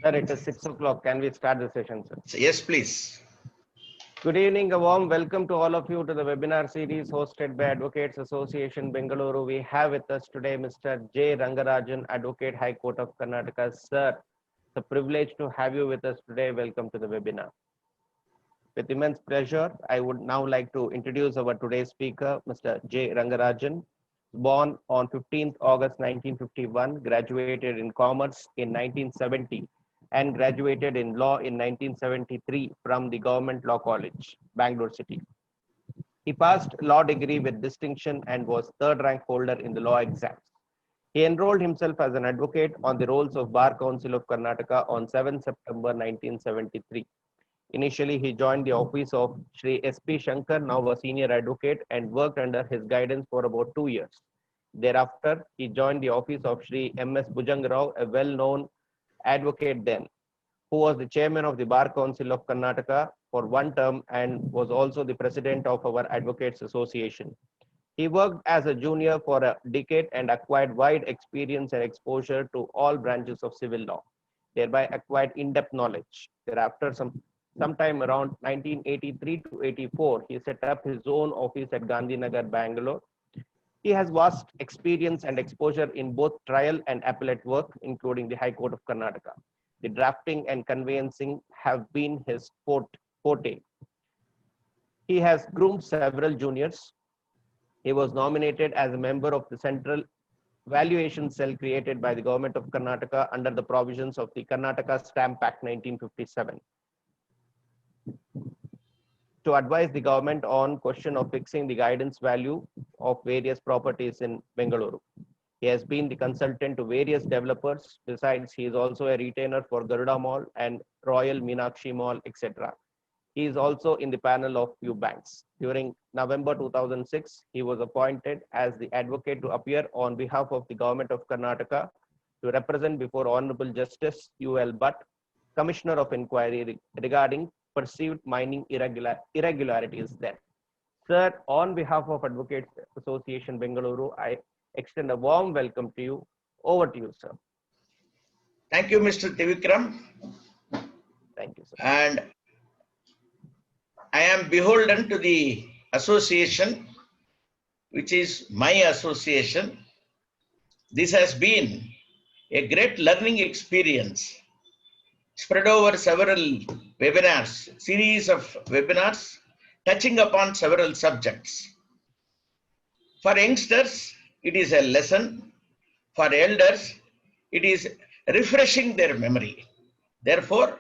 Sir, it is 6 o'clock. Can we start the session, sir? Yes, please. Good evening. A warm welcome to all of you to the webinar series hosted by Advocates Association Bengaluru. We have with us today Mr. J. Rangarajan, Advocate, High Court of Karnataka. Sir, it's a privilege to have you with us today. Welcome to the webinar. With immense pleasure, I would now like to introduce our today's speaker, Mr. J. Rangarajan. Born on 15th August 1951, graduated in Commerce in 1970, and graduated in Law in 1973 from the Government Law College, Bangalore City. He passed law degree with distinction and was third rank holder in the law exams. He enrolled himself as an advocate on the rolls of Bar Council of Karnataka on 7 September 1973. Initially, he joined the office of Shri S.P. Shankar, now a senior advocate, and worked under his guidance for about 2 years. Thereafter, he joined the office of Shri M.S. Bhujangarao, a well-known advocate then, who was the chairman of the Bar Council of Karnataka for one term and was also the president of our Advocates Association. He worked as a junior for a decade and acquired wide experience and exposure to all branches of civil law, thereby acquired in-depth knowledge. Thereafter, sometime around 1983 to 84, he set up his own office at Gandhinagar, Bangalore. He has vast experience and exposure in both trial and appellate work, including the High Court of Karnataka. The drafting and conveyancing have been his forte. He has groomed several juniors. He was nominated as a member of the Central Valuation Cell created by the Government of Karnataka under the provisions of the Karnataka Stamp Act 1957. To advise the government on question of fixing the guidance value of various properties in Bengaluru. He has been the consultant to various developers. Besides, he is also a retainer for Garuda Mall and Royal Meenakshi Mall, etc. He is also in the panel of few banks. During November 2006, he was appointed as the advocate to appear on behalf of the Government of Karnataka to represent before Honorable Justice U.L. Butt, Commissioner of Inquiry regarding perceived mining irregularities there. Sir, on behalf of Advocates Association Bengaluru, I extend a warm welcome to you. Over to you, sir. Thank you, Mr. Trivikram. Thank you, sir. And I am beholden to the association, which is my association. This has been a great learning experience spread over several webinars, series of webinars touching upon several subjects. For youngsters, it is a lesson. For elders, it is refreshing their memory. Therefore,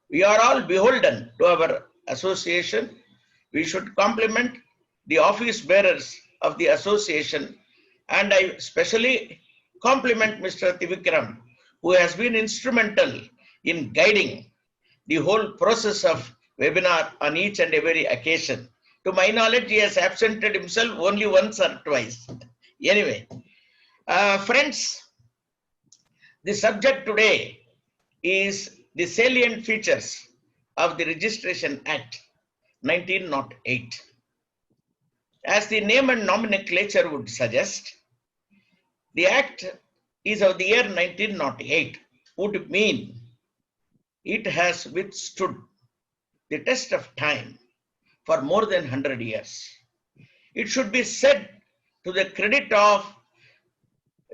we are all beholden to our association. We should compliment the office bearers of the association, and I especially compliment Mr. Trivikram, who has been instrumental in guiding the whole process of webinar on each and every occasion. To my knowledge, he has absented himself only once or twice. Anyway, friends, the subject today is the salient features of the Registration Act 1908. As the name and nomenclature would suggest, the Act is of the year 1908, would mean it has withstood the test of time for more than 100 years. It should be said to the credit of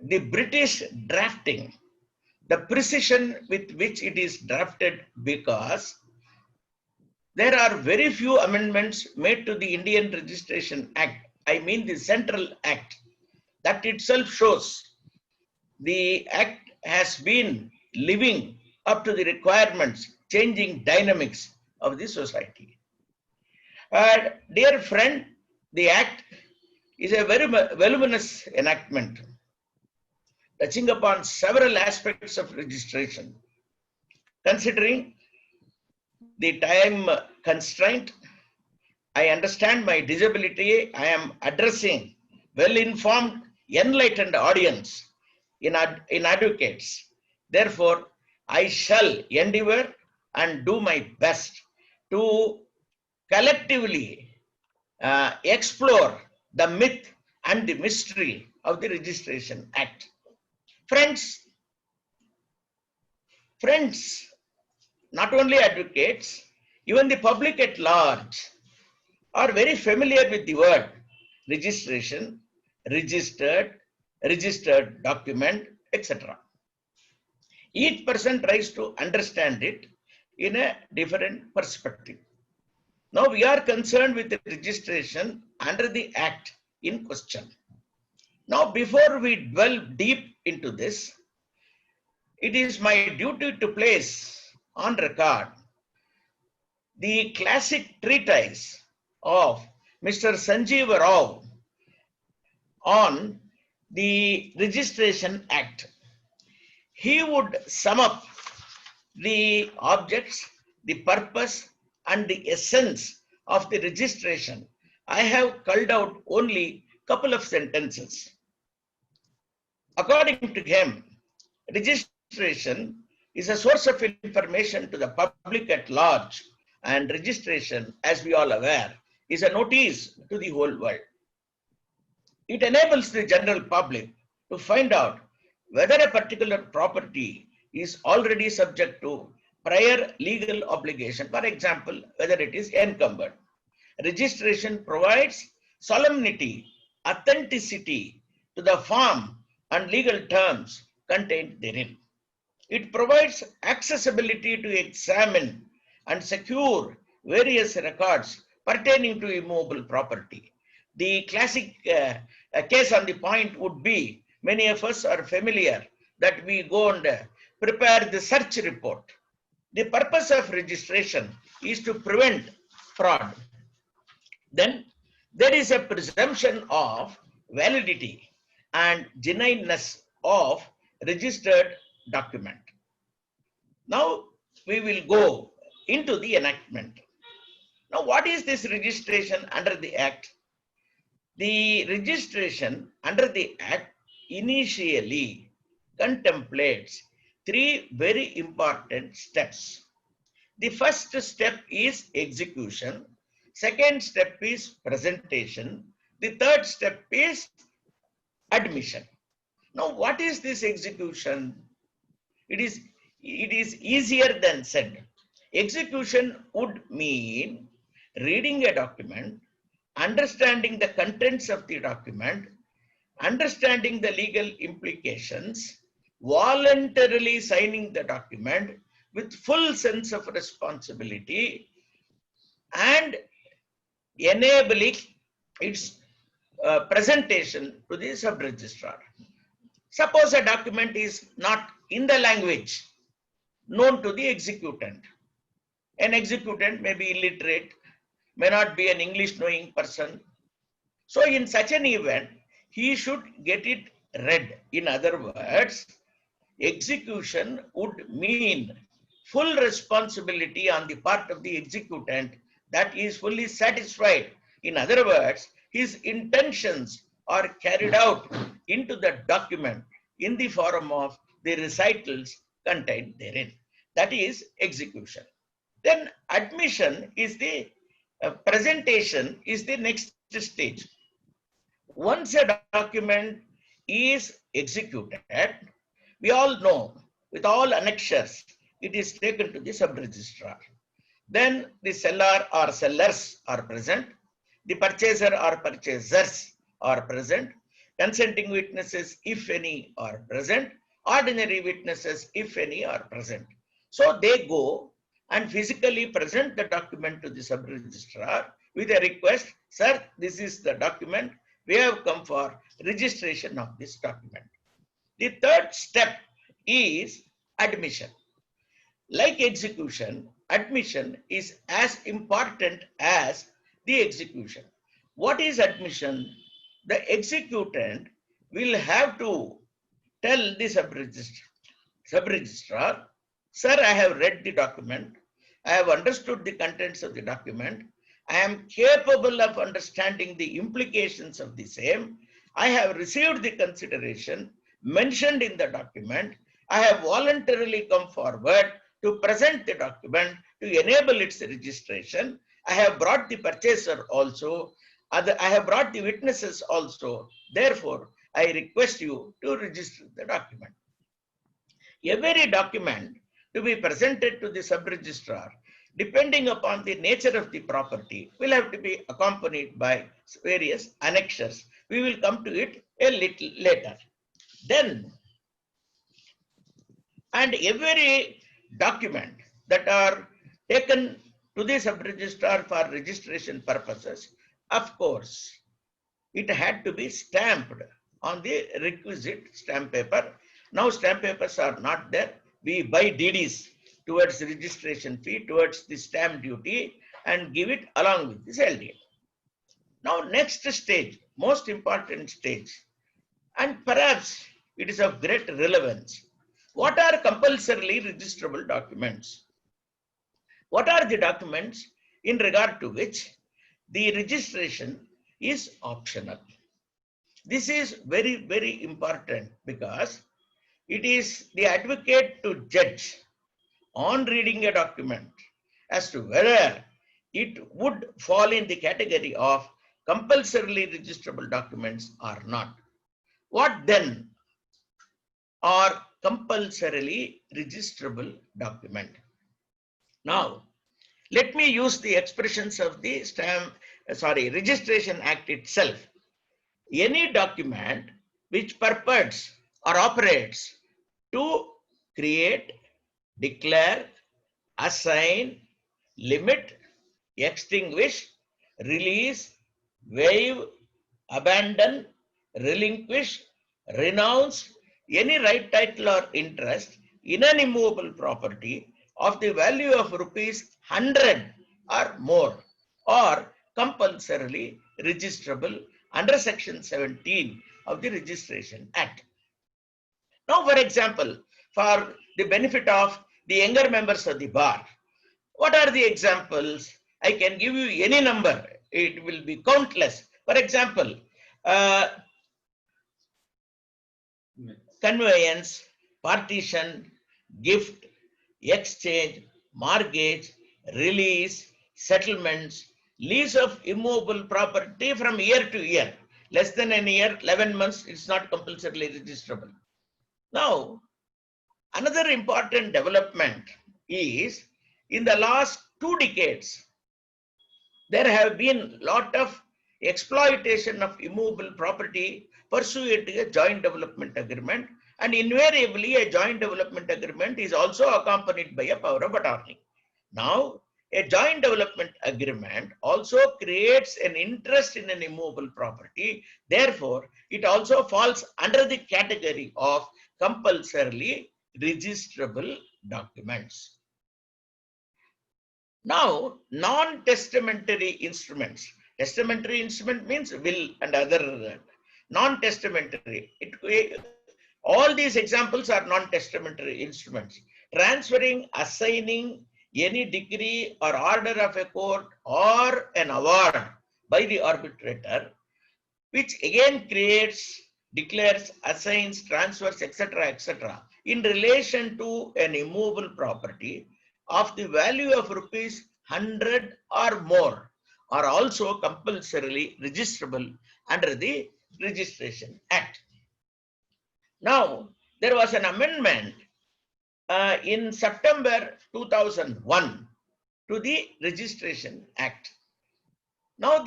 the British drafting, the precision with which it is drafted, because there are very few amendments made to the Indian Registration Act, I mean the Central Act. That itself shows the Act has been living up to the requirements, changing dynamics of the society. Dear friend, the Act is a very voluminous enactment touching upon several aspects of registration. Considering the time constraint, I understand my disability. I am addressing well-informed, enlightened audience in advocates. Therefore, I shall endeavor and do my best to collectively explore the myth and the mystery of the Registration Act. Friends, not only advocates, even the public at large are very familiar with the word registration, registered, registered document, etc. Each person tries to understand it in a different perspective. Now we are concerned with the registration under the Act in question. Now, before we delve deep into this, it is my duty to place on record the classic treatise of Mr. Sanjeev Rao on the Registration Act. He would sum up the objects, the purpose, and the essence of the registration. I have culled out only a couple of sentences. According to him, registration is a source of information to the public at large, and registration, as we all aware, is a notice to the whole world. It enables the general public to find out whether a particular property is already subject to prior legal obligation, for example, whether it is encumbered. Registration provides solemnity, authenticity to the form and legal terms contained therein. It provides accessibility to examine and secure various records pertaining to immovable property. The classic case on the point would be, many of us are familiar that we go and prepare the search report. The purpose of registration is to prevent fraud. Then there is a presumption of validity and genuineness of registered document. Now we will go into the enactment. Now what is this registration under the Act? The registration under the Act initially contemplates three very important steps. The first step is execution. Second step is presentation. The third step is admission. Now, what is this execution? It is easier than said. Execution would mean reading a document, understanding the contents of the document, understanding the legal implications, voluntarily signing the document with full sense of responsibility, and enabling its presentation to the sub-registrar. Suppose a document is not in the language known to the executant. An executant may be illiterate, may not be an English knowing person. So in such an event, he should get it read. In other words, execution would mean full responsibility on the part of the executant that he is fully satisfied. In other words, his intentions are carried out into the document in the form of the recitals contained therein. That is execution. Then admission is the presentation is the next stage. Once a document is executed, we all know with all annexures, it is taken to the sub-registrar. Then the seller or sellers are present, the purchaser or purchasers are present, consenting witnesses, if any, are present, ordinary witnesses, if any, are present. So they go and physically present the document to the sub-registrar with a request, sir, this is the document, we have come for registration of this document. The third step is admission. Like execution, admission is as important as the execution. What is admission? The executant will have to tell the sub-registrar, sir, I have read the document, I have understood the contents of the document, I am capable of understanding the implications of the same, I have received the consideration mentioned in the document, I have voluntarily come forward to present the document to enable its registration. I have brought the purchaser also. I have brought the witnesses also. Therefore, I request you to register the document. Every document to be presented to the sub-registrar, depending upon the nature of the property, will have to be accompanied by various annexures. We will come to it a little later. Then, and every document that are taken to the sub-registrar for registration purposes, of course, it had to be stamped on the requisite stamp paper. Now stamp papers are not there. We buy DDs towards registration fee, towards the stamp duty, and give it along with this LD. Now next stage, most important stage, and perhaps it is of great relevance. What are compulsorily registrable documents? What are the documents in regard to which the registration is optional? This is very, very important because it is the advocate to judge on reading a document as to whether it would fall in the category of compulsorily registrable documents or not. What then are compulsorily registrable document? Now, let me use the expressions of the Registration Act itself. Any document which purports or operates to create, declare, assign, limit, extinguish, release, waive, abandon, relinquish, renounce any right, title, or interest in an immovable property of the value of rupees 100 or more, or compulsorily registrable under Section 17 of the Registration Act. Now, for example, for the benefit of the younger members of the bar, what are the examples? I can give you any number. It will be countless. For example, conveyance, partition, gift, exchange, mortgage, release, settlements, lease of immovable property from year to year. Less than a year, 11 months, it's not compulsorily registrable. Now, another important development is in the last 2 decades, there have been a lot of exploitation of immovable property pursuant to a joint development agreement, and invariably a joint development agreement is also accompanied by a power of attorney. Now, a joint development agreement also creates an interest in an immovable property. Therefore, it also falls under the category of compulsorily registrable documents. Now, non-testamentary instruments. Testamentary instrument means will and other. Non-testamentary. All these examples are non-testamentary instruments. Transferring, assigning any decree or order of a court or an award by the arbitrator, which again creates, declares, assigns, transfers, etc., etc., in relation to an immovable property of the value of rupees 100 or more, are also compulsorily registrable under the Registration Act. Now, there was an amendment in September 2001 to the Registration Act. Now,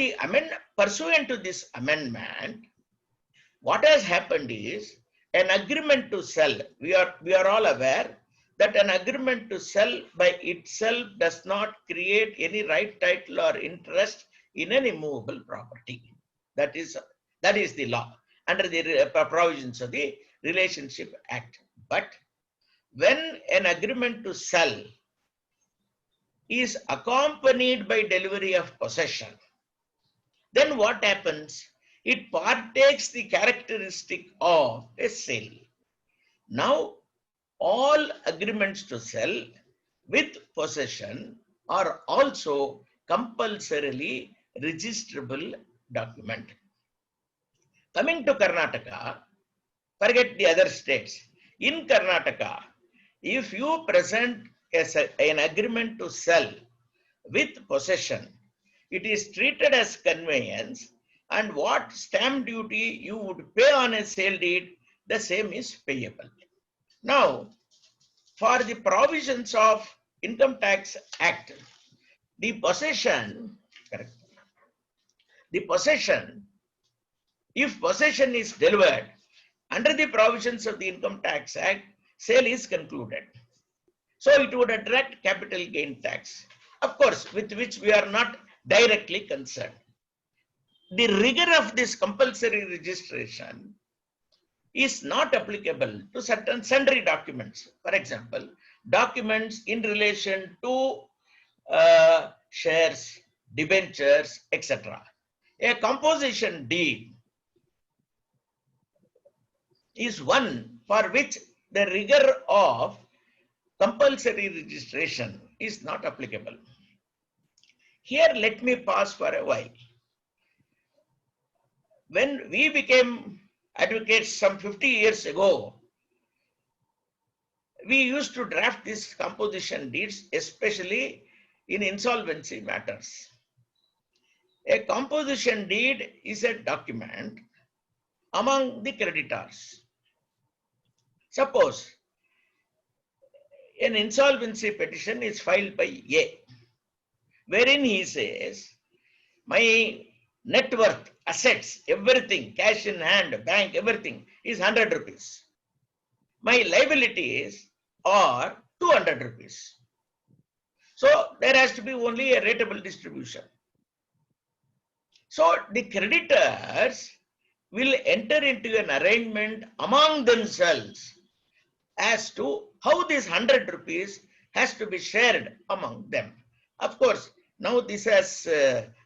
pursuant to this amendment, what has happened is an agreement to sell. We are all aware that an agreement to sell by itself does not create any right, title, or interest in an immovable property. That is the law under the provisions of the Relationship Act. But when an agreement to sell is accompanied by delivery of possession, then what happens? It partakes the characteristic of a sale. Now, all agreements to sell with possession are also compulsorily registrable document. Coming to Karnataka, forget the other states. In Karnataka, if you present an agreement to sell with possession, it is treated as conveyance, and what stamp duty you would pay on a sale deed, the same is payable. Now, for the provisions of Income Tax Act, the possession, correct, the possession, if possession is delivered under the provisions of the Income Tax Act, sale is concluded. So it would attract capital gain tax, of course, with which we are not directly concerned. The rigor of this compulsory registration is not applicable to certain sundry documents. For example, documents in relation to shares, debentures, etc. A composition deed is one for which the rigor of compulsory registration is not applicable. Here, let me pause for a while. When we became advocates some 50 years ago, we used to draft these composition deeds, especially in insolvency matters. A composition deed is a document among the creditors. Suppose an insolvency petition is filed by A, wherein he says, my net worth, assets, everything, cash in hand, bank, everything is 100 rupees. My liabilities are 200 rupees. So there has to be only a rateable distribution. So the creditors will enter into an arrangement among themselves as to how this 100 rupees has to be shared among them. Of course, now this has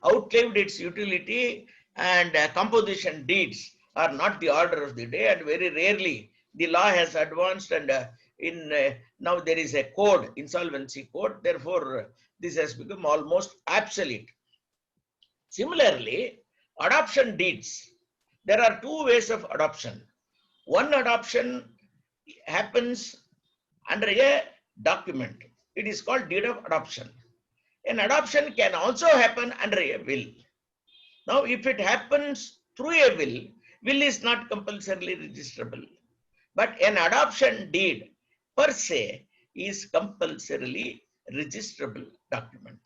outlived its utility, and composition deeds are not the order of the day, and very rarely the law has advanced, and now there is a code, insolvency code, therefore this has become almost obsolete. Similarly, adoption deeds. There are two ways of adoption. One adoption happens under a document. It is called deed of adoption. An adoption can also happen under a will. Now, if it happens through a will is not compulsorily registrable. But an adoption deed per se is compulsorily registrable document.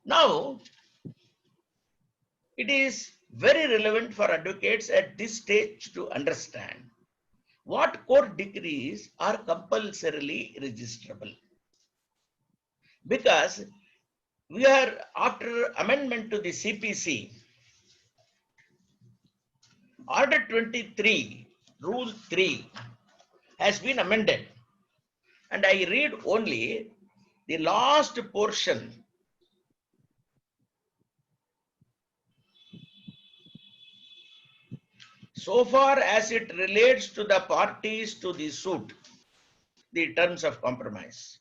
Now, it is very relevant for advocates at this stage to understand what court decrees are compulsorily registrable. Because we are after amendment to the CPC, Order 23, Rule 3 has been amended, and I read only the last portion. So far as it relates to the parties to the suit, the terms of compromise,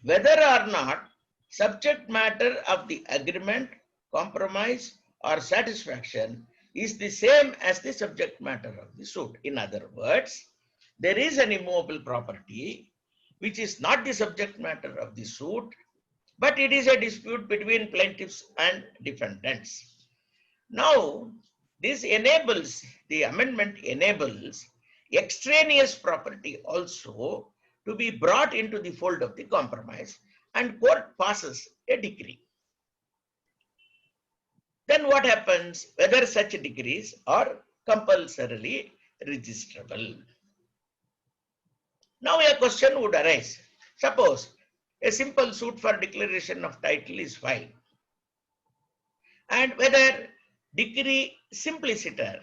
whether or not subject matter of the agreement, compromise, or satisfaction is the same as the subject matter of the suit. In other words, there is an immovable property which is not the subject matter of the suit, but it is a dispute between plaintiffs and defendants. Now, this enables, the amendment enables extraneous property also to be brought into the fold of the compromise, and court passes a decree. Then what happens? Whether such decrees are compulsorily registrable. Now a question would arise. Suppose a simple suit for declaration of title is filed, and whether decree simpliciter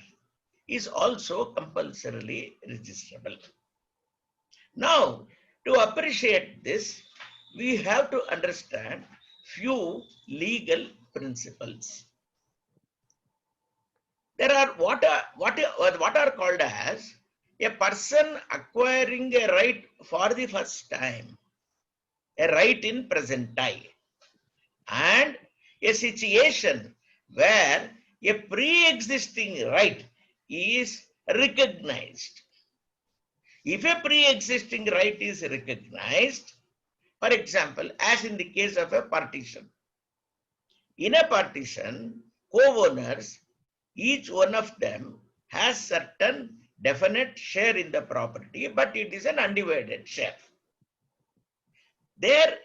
is also compulsorily registrable. Now, to appreciate this, we have to understand few legal principles. There are what are called as a person acquiring a right for the first time, a right in present time, and a situation where a pre-existing right is recognized. If a pre-existing right is recognized, for example, as in the case of a partition, in a partition, co-owners, each one of them has certain definite share in the property, but it is an undivided share. There,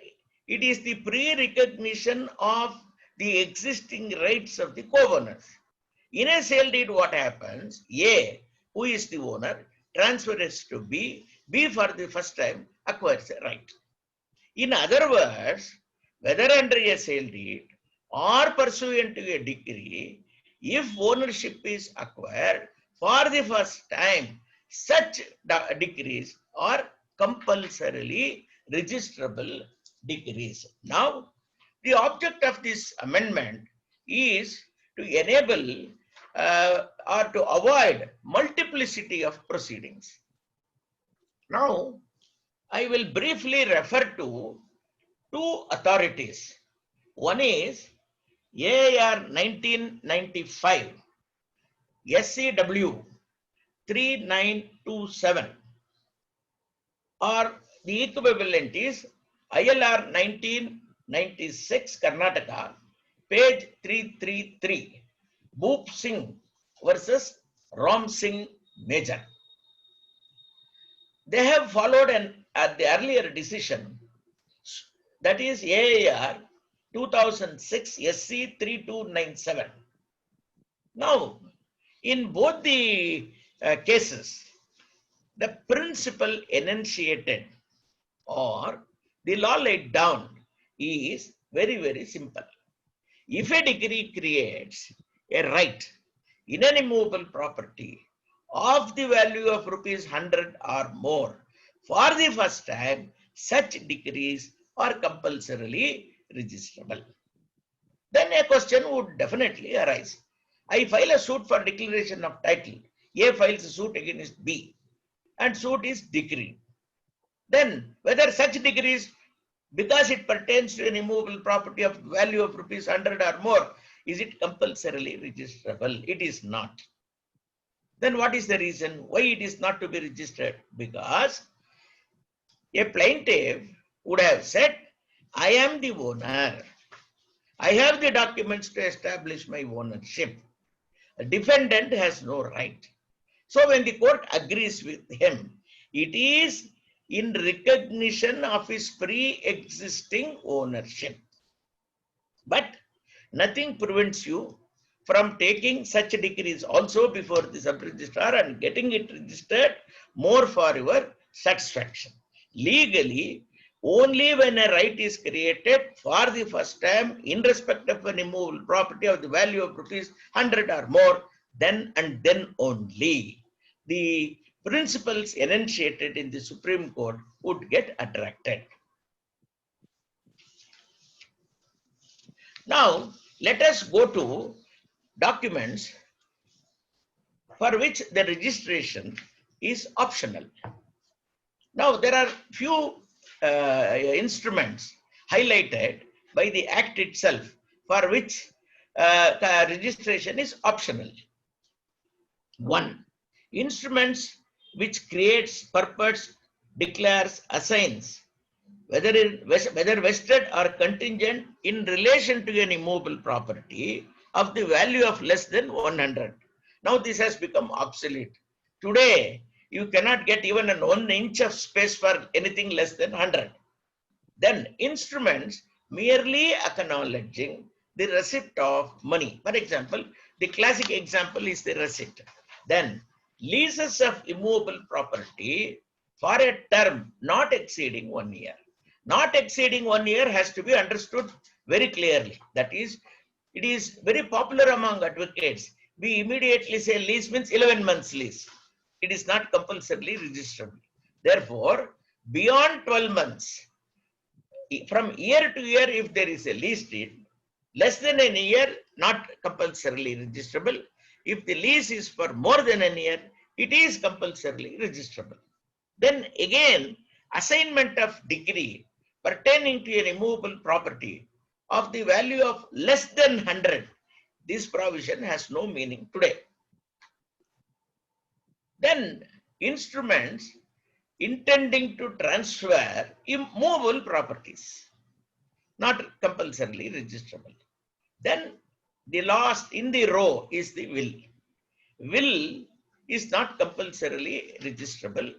it is the pre-recognition of the existing rights of the co-owners. In a sale deed, what happens? A, who is the owner, transfers to B. B for the first time acquires a right. In other words, whether under a sale deed or pursuant to a decree, if ownership is acquired for the first time, such decrees are compulsorily registrable decrees. Now, the object of this amendment is to enable or to avoid multiplicity of proceedings. Now, I will briefly refer to two authorities. One is AIR 1995 SCW 3927, or the equivalent is ILR 1996 Karnataka, page 333, Bhoop Singh versus Ram Singh Major. They have followed the earlier decision, that is AIR 2006 SC 3297. Now, in both the cases, the principle enunciated or the law laid down is very, very simple. If a decree creates a right in an immovable property of the value of rupees 100 or more for the first time, such decrees are compulsorily registrable. Then a question would definitely arise. I file a suit for declaration of title. A files a suit against B, and suit is decreed. Then whether such decrees, because it pertains to an immovable property of value of rupees 100 or more, is it compulsorily registrable? It is not. Then what is the reason why it is not to be registered? Because a plaintiff would have said, I am the owner. I have the documents to establish my ownership. A defendant has no right. So when the court agrees with him, it is in recognition of his pre-existing ownership. But nothing prevents you from taking such decrees also before the sub-registrar and getting it registered more for your satisfaction. Legally, only when a right is created for the first time in respect of an immovable property of the value of rupees 100 or more, then and then only the principles enunciated in the Supreme Court would get attracted. Now, let us go to documents for which the registration is optional. Now, there are few instruments highlighted by the Act itself for which registration is optional. One, instruments which creates, purports, declares, assigns, whether vested or contingent in relation to an immovable property of the value of less than 100. Now this has become obsolete. Today, you cannot get even an 1 inch of space for anything less than 100. Then instruments merely acknowledging the receipt of money. For example, the classic example is the receipt. Then leases of immovable property for a term not exceeding 1 year. Not exceeding 1 year has to be understood very clearly. That is, it is very popular among advocates. We immediately say lease means 11 months lease. It is not compulsorily registrable. Therefore, beyond 12 months, from year to year, if there is a lease deed, less than a year, not compulsorily registrable. If the lease is for more than a year, it is compulsorily registrable. Then again, assignment of decree pertaining to an immovable property of the value of less than 100, this provision has no meaning today. Then instruments intending to transfer immovable properties, not compulsorily registrable. Then the last in the row is the will. Will is not compulsorily registrable.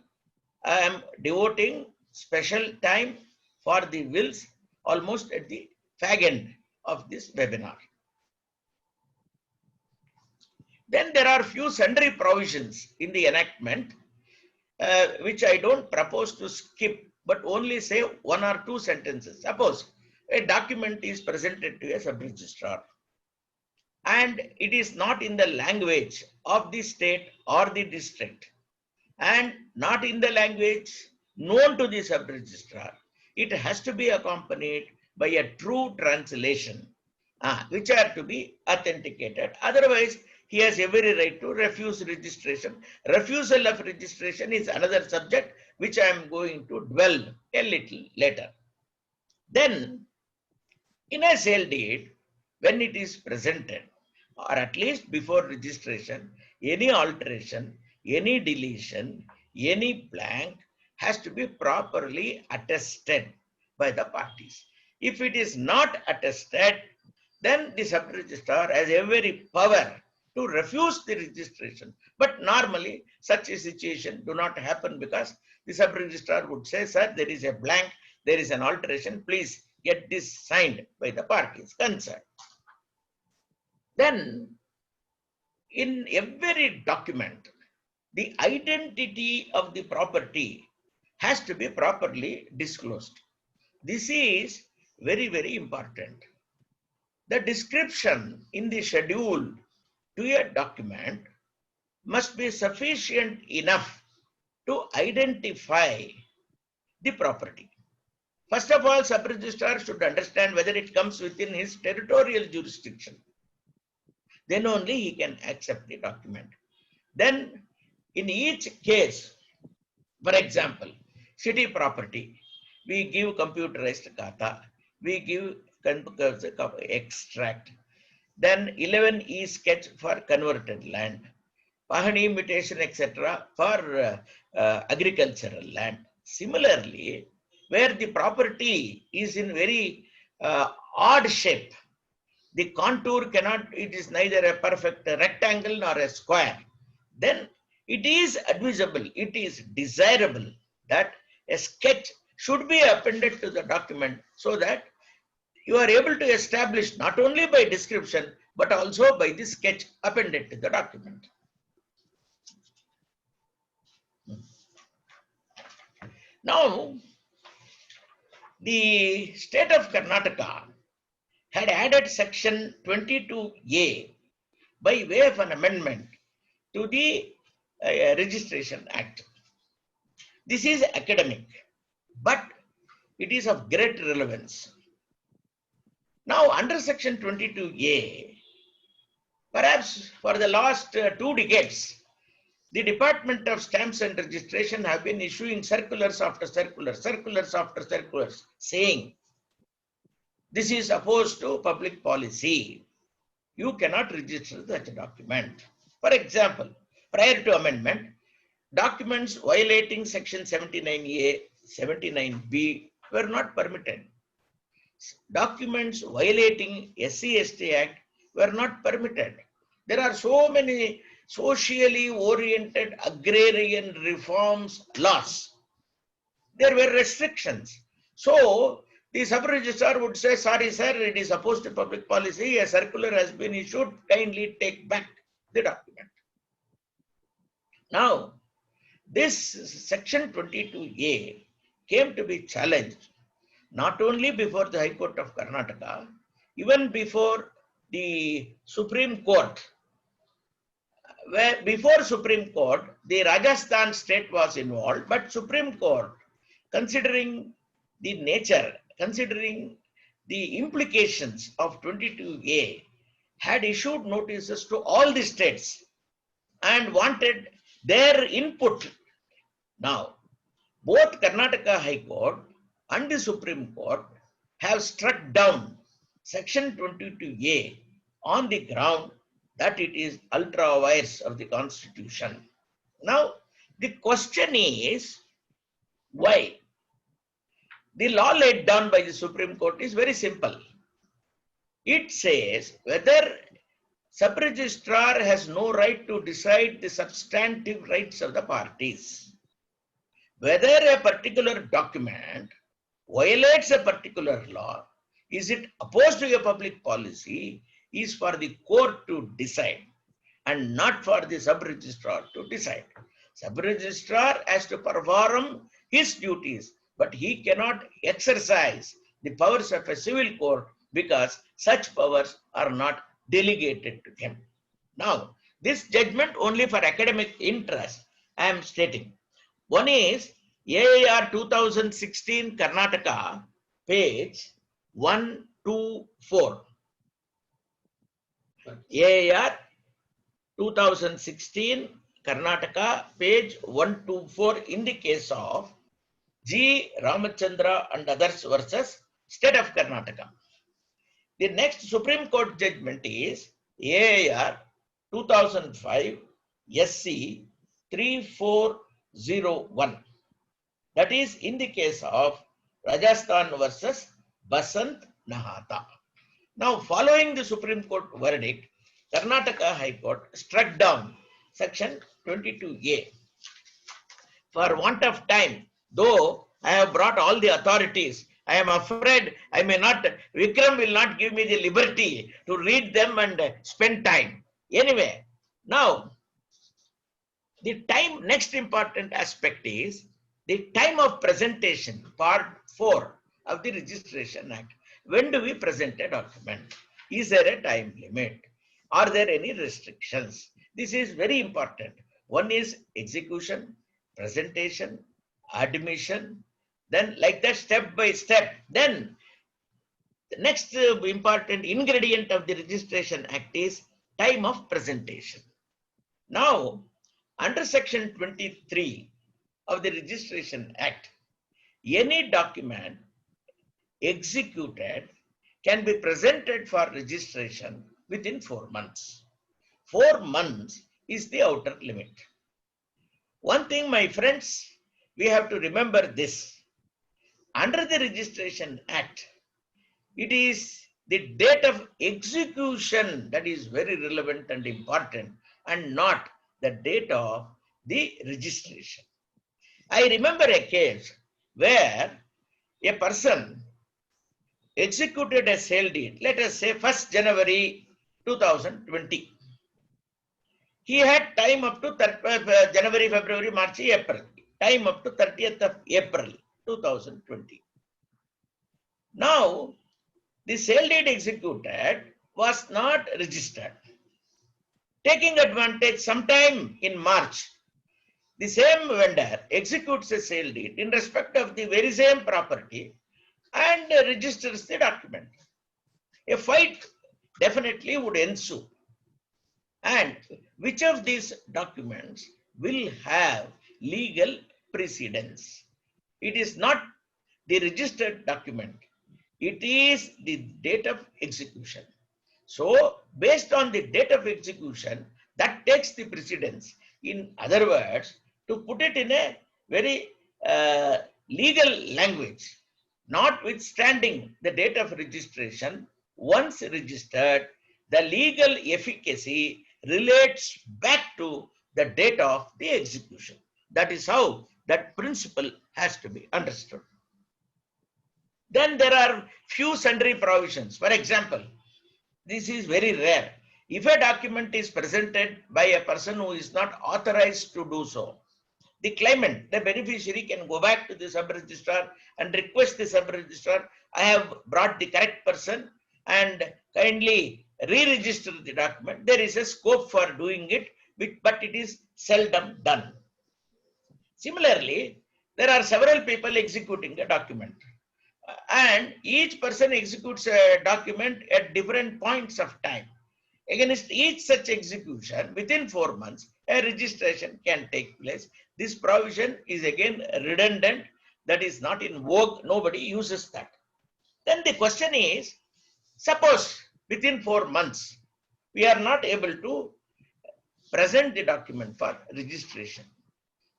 I am devoting special time for the wills almost at the fag end of this webinar. Then there are few sundry provisions in the enactment which I don't propose to skip, but only say one or two sentences. Suppose a document is presented to a sub-registrar and it is not in the language of the state or the district and not in the language known to the sub-registrar. It has to be accompanied by a true translation, which are to be authenticated. Otherwise, he has every right to refuse registration. Refusal of registration is another subject which I am going to dwell a little later. Then, in a sale deed, when it is presented, or at least before registration, any alteration, any deletion, any blank has to be properly attested by the parties. If it is not attested, then the sub-registrar has every power to refuse the registration. But normally, such a situation do not happen because the sub-registrar would say, sir, there is a blank, there is an alteration, please get this signed by the parties concerned. Then, in every document, the identity of the property has to be properly disclosed. This is very, very important. The description in the schedule to a document must be sufficient enough to identify the property. First of all, sub-registrar should understand whether it comes within his territorial jurisdiction. Then only he can accept the document. Then, in each case, for example, city property, we give computerized kata, we give extract, then 11E sketch for converted land, Pahani imitation, etc. for agricultural land. Similarly, where the property is in very odd shape, the contour cannot, it is neither a perfect rectangle nor a square, then it is advisable, it is desirable that a sketch should be appended to the document so that you are able to establish not only by description but also by the sketch appended to the document. Now, the state of Karnataka had added section 22A by way of an amendment to the Registration Act. This is academic, but it is of great relevance. Now, under section 22A, perhaps for the last 2 decades, the Department of Stamps and Registration have been issuing circulars after circulars, saying this is opposed to public policy. You cannot register such a document. For example, prior to amendment, documents violating section 79A, 79B were not permitted. Documents violating SC/ST Act were not permitted. There are so many socially oriented agrarian reforms laws. There were restrictions. So, the sub-registrar would say, sorry sir, it is opposed to public policy, a circular has been issued, kindly take back the document. Now, this section 22A came to be challenged not only before the High Court of Karnataka, even before the Supreme Court. Where before Supreme Court, the Rajasthan state was involved, but Supreme Court, considering the nature, considering the implications of 22A, had issued notices to all the states and wanted their input. Now, both Karnataka High Court and the Supreme Court have struck down section 22A on the ground that it is ultra vires of the Constitution. Now, the question is, why? The law laid down by the Supreme Court is very simple. It says whether sub-registrar has no right to decide the substantive rights of the parties. Whether a particular document violates a particular law, is it opposed to a public policy, is for the court to decide and not for the sub-registrar to decide. Sub-registrar has to perform his duties, but he cannot exercise the powers of a civil court because such powers are not delegated to him. Now, this judgment only for academic interest, I am stating. One is AIR 2016 Karnataka, page 124. AIR 2016 Karnataka, page 124, in the case of G. Ramachandra and others versus State of Karnataka. The next Supreme Court judgment is AIR 2005 SC 3401. That is in the case of Rajasthan versus Basant Nahata. Now, following the Supreme Court verdict, Karnataka High Court struck down section 22A. For want of time, though I have brought all the authorities, I am afraid I may not, Vikram will not give me the liberty to read them and spend time. Anyway, now, the time, next important aspect is the time of presentation, part 4 of the Registration Act. When do we present a document? Is there a time limit? Are there any restrictions? This is very important. One is execution, presentation, admission, then like that step by step. Then the next important ingredient of the Registration Act is time of presentation. Now, under section 23 of the Registration Act, any document executed can be presented for registration within 4 months. 4 months is the outer limit. One thing, my friends, we have to remember this. Under the Registration Act, it is the date of execution that is very relevant and important, and not the date of the registration. I remember a case where a person executed a sale deed, let us say 1st January 2020. He had time up to January, February, March, April, time up to 30th of April 2020. Now, the sale deed executed was not registered. Taking advantage, sometime in March, the same vendor executes a sale deed in respect of the very same property and registers the document. A fight definitely would ensue. And which of these documents will have legal precedence? It is not the registered document. It is the date of execution. So, based on the date of execution, that takes the precedence. In other words, to put it in a very legal language, notwithstanding the date of registration, once registered, the legal efficacy relates back to the date of the execution. That is how that principle has to be understood. Then there are few sundry provisions. For example, this is very rare. If a document is presented by a person who is not authorized to do so, the claimant, the beneficiary, can go back to the sub-registrar and request the sub-registrar, I have brought the correct person and kindly re-register the document. There is a scope for doing it, but it is seldom done. Similarly, there are several people executing a document, and each person executes a document at different points of time. Against each such execution, within 4 months, a registration can take place. This provision is again redundant, that is not in vogue, nobody uses that. Then the question is, suppose within 4 months, we are not able to present the document for registration.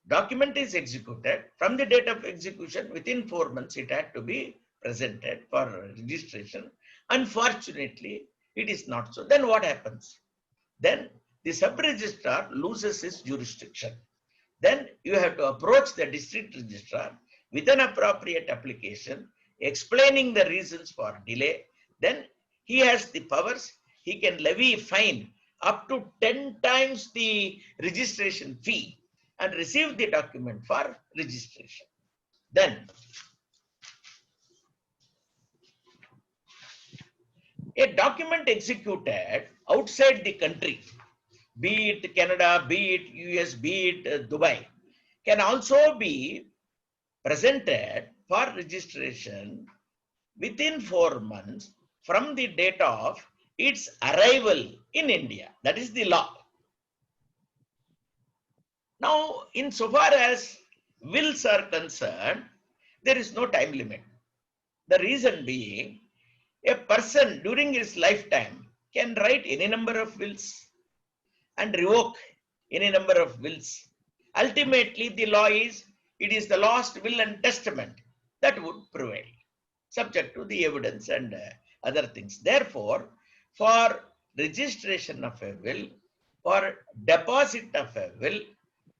Document is executed, from the date of execution, within 4 months, it had to be presented for registration. Unfortunately, it is not so. Then what happens? then the sub-registrar loses his jurisdiction. Then you have to approach the district registrar with an appropriate application, explaining the reasons for delay. Then he has the powers. He can levy a fine up to 10 times the registration fee and receive the document for registration. Then a document executed outside the country, be it Canada, be it US, be it Dubai, can also be presented for registration within 4 months from the date of its arrival in India. That is the law. Now, insofar as wills are concerned, there is no time limit. The reason being, a person during his lifetime can write any number of wills and revoke any number of wills. Ultimately, the law is, it is the last will and testament that would prevail, subject to the evidence and other things. Therefore, for registration of a will, for deposit of a will,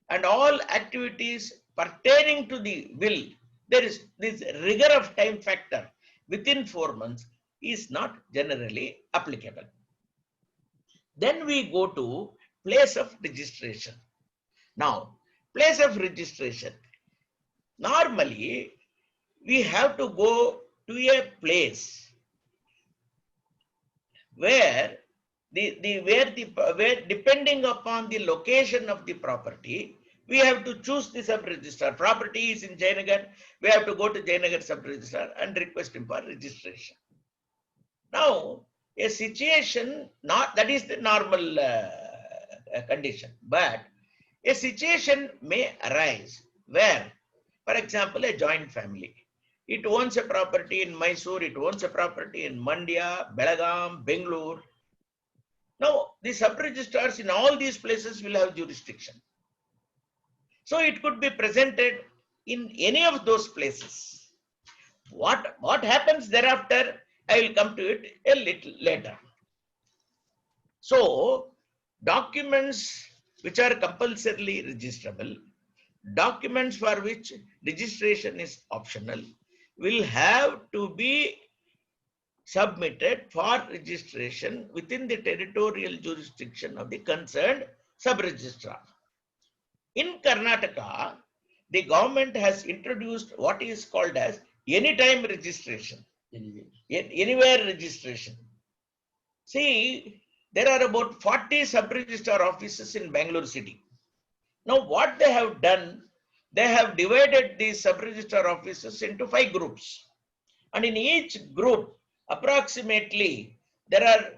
and all activities pertaining to the will, there is this rigor of time factor within 4 months is not generally applicable. Then we go to place of registration. Now, place of registration. Normally, we have to go to a place where where depending upon the location of the property, we have to choose the sub-registrar. Property is in Jayanagar, we have to go to Jayanagar sub-registrar and request him for registration. Now, a situation, not that is the normal condition, but a situation may arise where, for example, a joint family, it owns a property in Mysore, it owns a property in Mandya, Belagaum, Bengaluru. Now, the sub-registrars in all these places will have jurisdiction. So it could be presented in any of those places. What happens thereafter, I will come to it a little later. So, documents which are compulsorily registrable, documents for which registration is optional, will have to be submitted for registration within the territorial jurisdiction of the concerned sub-registrar. In Karnataka, the government has introduced what is called as anytime registration, anywhere registration. See, there are about 40 sub-registrar offices in Bangalore city. Now, what they have done, they have divided these sub-registrar offices into 5 groups. And in each group, approximately, there are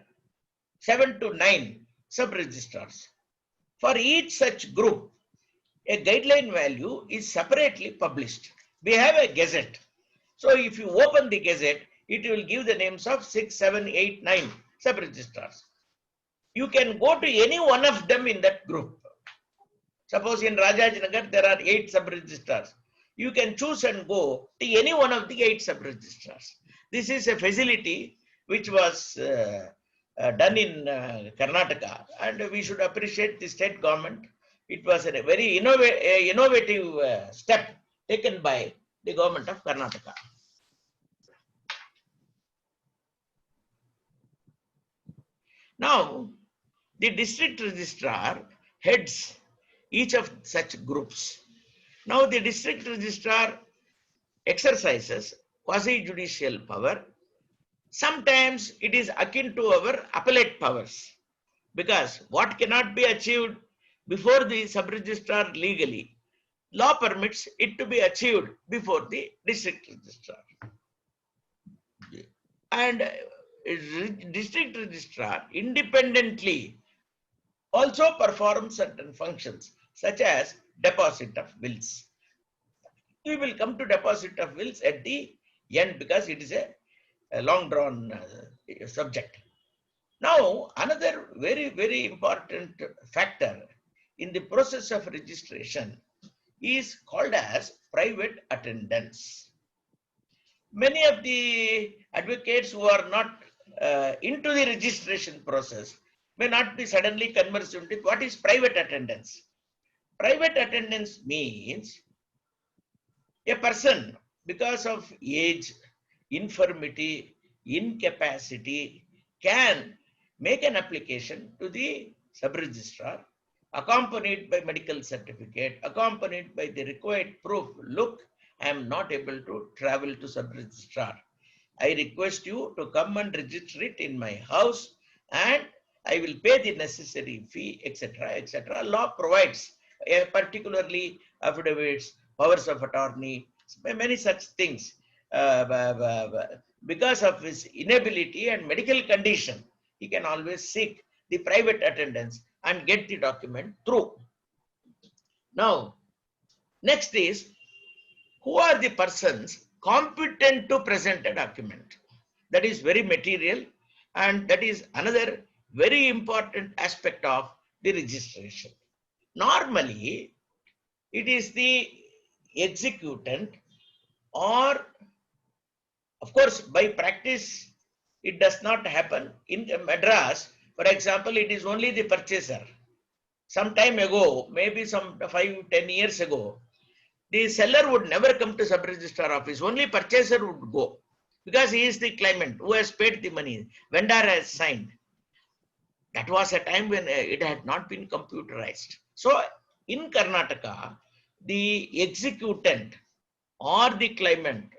7 to 9 sub-registrars. For each such group, a guideline value is separately published. We have a gazette. So if you open the gazette, it will give the names of 6, 7, 8, 9 sub-registrars. You can go to any one of them in that group. Suppose in Rajajinagar, there are 8 sub-registrars. You can choose and go to any one of the 8 sub-registrars. This is a facility which was done in Karnataka, and we should appreciate the state government. It was a very innovative step taken by the government of Karnataka. Now, the district registrar heads each of such groups. Now, the district registrar exercises quasi-judicial power. Sometimes it is akin to our appellate powers, because what cannot be achieved before the sub-registrar legally, law permits it to be achieved before the district registrar. And district registrar independently also performs certain functions such as deposit of wills. We will come to deposit of wills at the end because it is a long drawn subject. Now, another very, very important factor in the process of registration is called as private attendance. Many of the advocates who are not into the registration process may not be suddenly conversant with what is private attendance. Private attendance means a person, because of age, infirmity, incapacity, can make an application to the sub-registrar, accompanied by medical certificate, accompanied by the required proof. Look, I am not able to travel to sub-registrar. I request you to come and register it in my house, and I will pay the necessary fee, etc., etc. Law provides, particularly affidavits, powers of attorney, many such things. Because of his inability and medical condition, he can always seek the private attendance and get the document through. Now, next is, who are the persons competent to present a document? That is very material, and that is another very important aspect of the registration. Normally, it is the executant, or of course, by practice, it does not happen. In Madras, for example, it is only the purchaser. Some time ago, maybe some 5-10 years ago, the seller would never come to sub-registrar office. Only purchaser would go, because he is the claimant who has paid the money. Vendor has signed. That was a time when it had not been computerized. So in Karnataka, the executant or the claimant,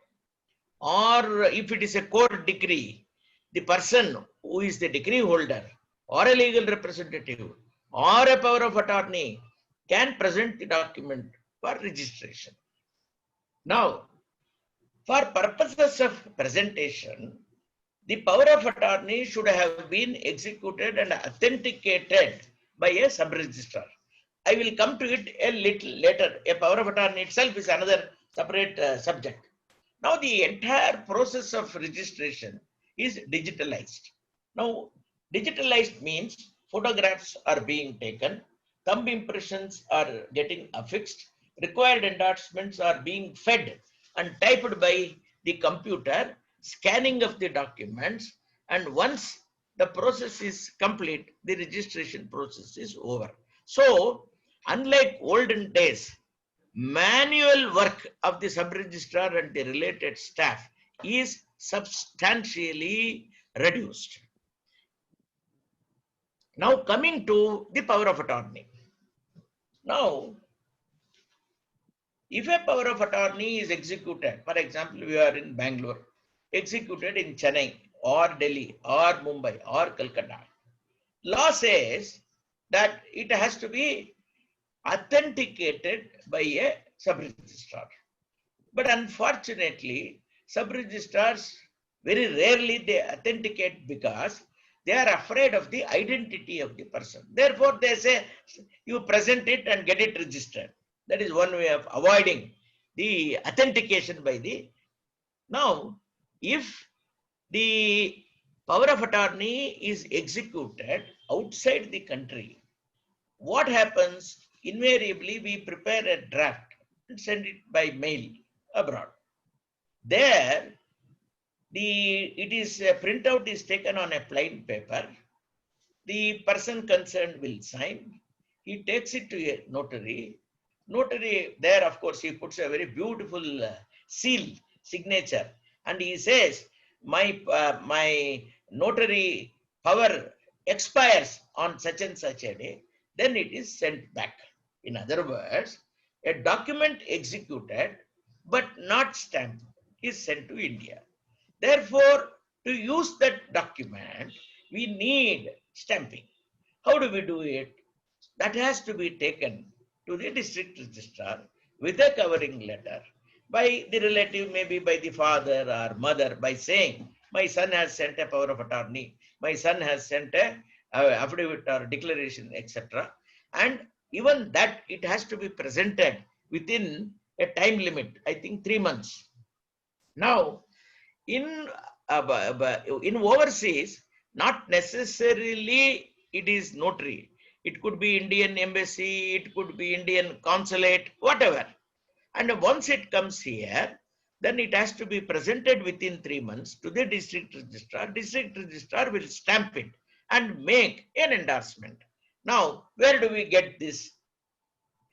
or if it is a court decree, the person who is the decree holder or a legal representative or a power of attorney can present the document for registration. Now, for purposes of presentation, the power of attorney should have been executed and authenticated by a sub-registrar. I will come to it a little later. A power of attorney itself is another separate subject. Now, the entire process of registration is digitalized. Now, digitalized means photographs are being taken, thumb impressions are getting affixed, required endorsements are being fed and typed by the computer, scanning of the documents, and once the process is complete, the registration process is over. So, unlike olden days, manual work of the sub-registrar and the related staff is substantially reduced. Now, coming to the power of attorney. Now, if a power of attorney is executed, for example, we are in Bangalore, executed in Chennai or Delhi or Mumbai or Calcutta, law says that it has to be authenticated by a sub-registrar. But unfortunately, sub-registrars very rarely they authenticate, because they are afraid of the identity of the person. Therefore, they say you present it and get it registered. That is one way of avoiding the authentication by the. Now, if the power of attorney is executed outside the country, what happens? Invariably, we prepare a draft and send it by mail abroad. There, printout is taken on a plain paper. The person concerned will sign. He takes it to a notary. Notary there, of course, he puts a very beautiful seal signature, and he says, my notary power expires on such and such a day. Then it is sent back. In other words, a document executed but not stamped is sent to India. Therefore, to use that document, we need stamping. How do we do it? That has to be taken to the district registrar with a covering letter by the relative, maybe by the father or mother, by saying, my son has sent a power of attorney, my son has sent a affidavit or declaration, etc. And even that, it has to be presented within a time limit, I think 3 months. Now, in overseas, not necessarily it is notary. It could be Indian embassy, it could be Indian consulate, whatever. And once it comes here, then it has to be presented within 3 months to the district registrar. District registrar will stamp it. and make an endorsement. Now, where do we get this?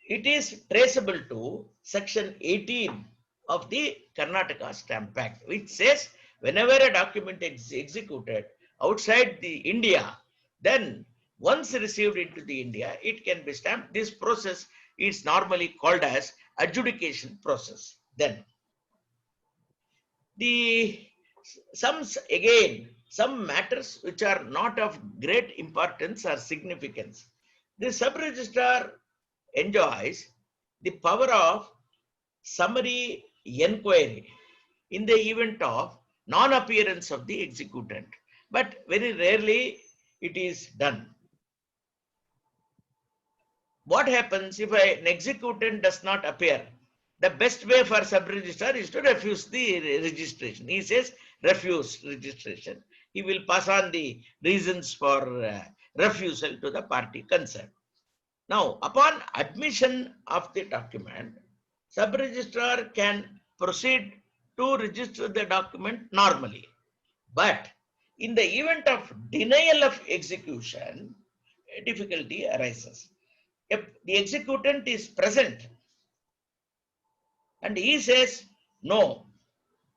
It is traceable to section 18 of the Karnataka Stamp Act, which says whenever a document is executed outside the India, then once received into the India, it can be stamped. This process is normally called as adjudication process. Then the some matters which are not of great importance or significance. The sub-registrar enjoys the power of summary inquiry in the event of non-appearance of the executant, but very rarely it is done. What happens if an executant does not appear? The best way for sub-registrar is to refuse the registration. He says refuse registration. He will pass on the reasons for refusal to the party concerned. Now, upon admission of the document, sub-registrar can proceed to register the document normally. But in the event of denial of execution, a difficulty arises. If the executant is present and he says, no,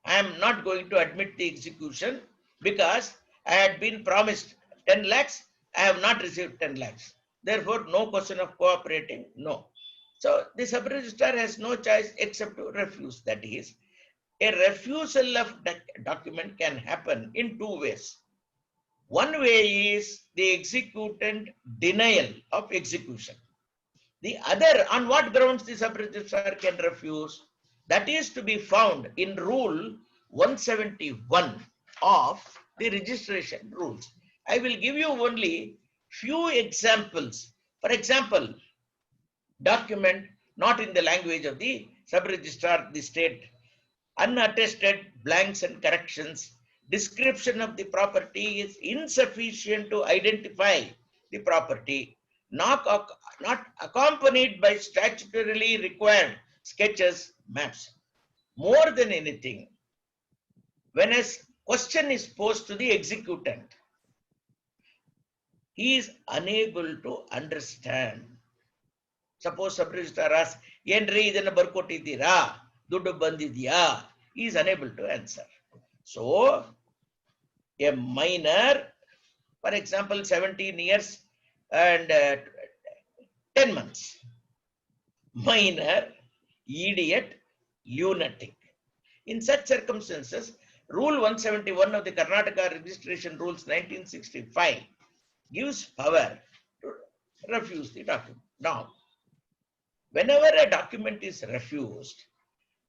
I am not going to admit the execution because I had been promised 10 lakhs, I have not received 10 lakhs. Therefore, no question of cooperating, no. So the sub-registrar has no choice except to refuse. That is, a refusal of document can happen in two ways. One way is the executant denial of execution. The other, on what grounds the sub-registrar can refuse, that is to be found in Rule 171 of the registration rules. I will give you only few examples. For example, document not in the language of the sub-registrar, the state, unattested blanks and corrections, description of the property is insufficient to identify the property, not accompanied by statutorily required sketches, maps. More than anything, when a question is posed to the executant, he is unable to understand. Suppose sub-registrar asks, "Yenri idanna barkottidira, duddu bandidya?" He is unable to answer. So, a minor, for example, 17 years and 10 months, minor, idiot, lunatic. In such circumstances, Rule 171 of the Karnataka Registration Rules 1965 gives power to refuse the document. Now, whenever a document is refused,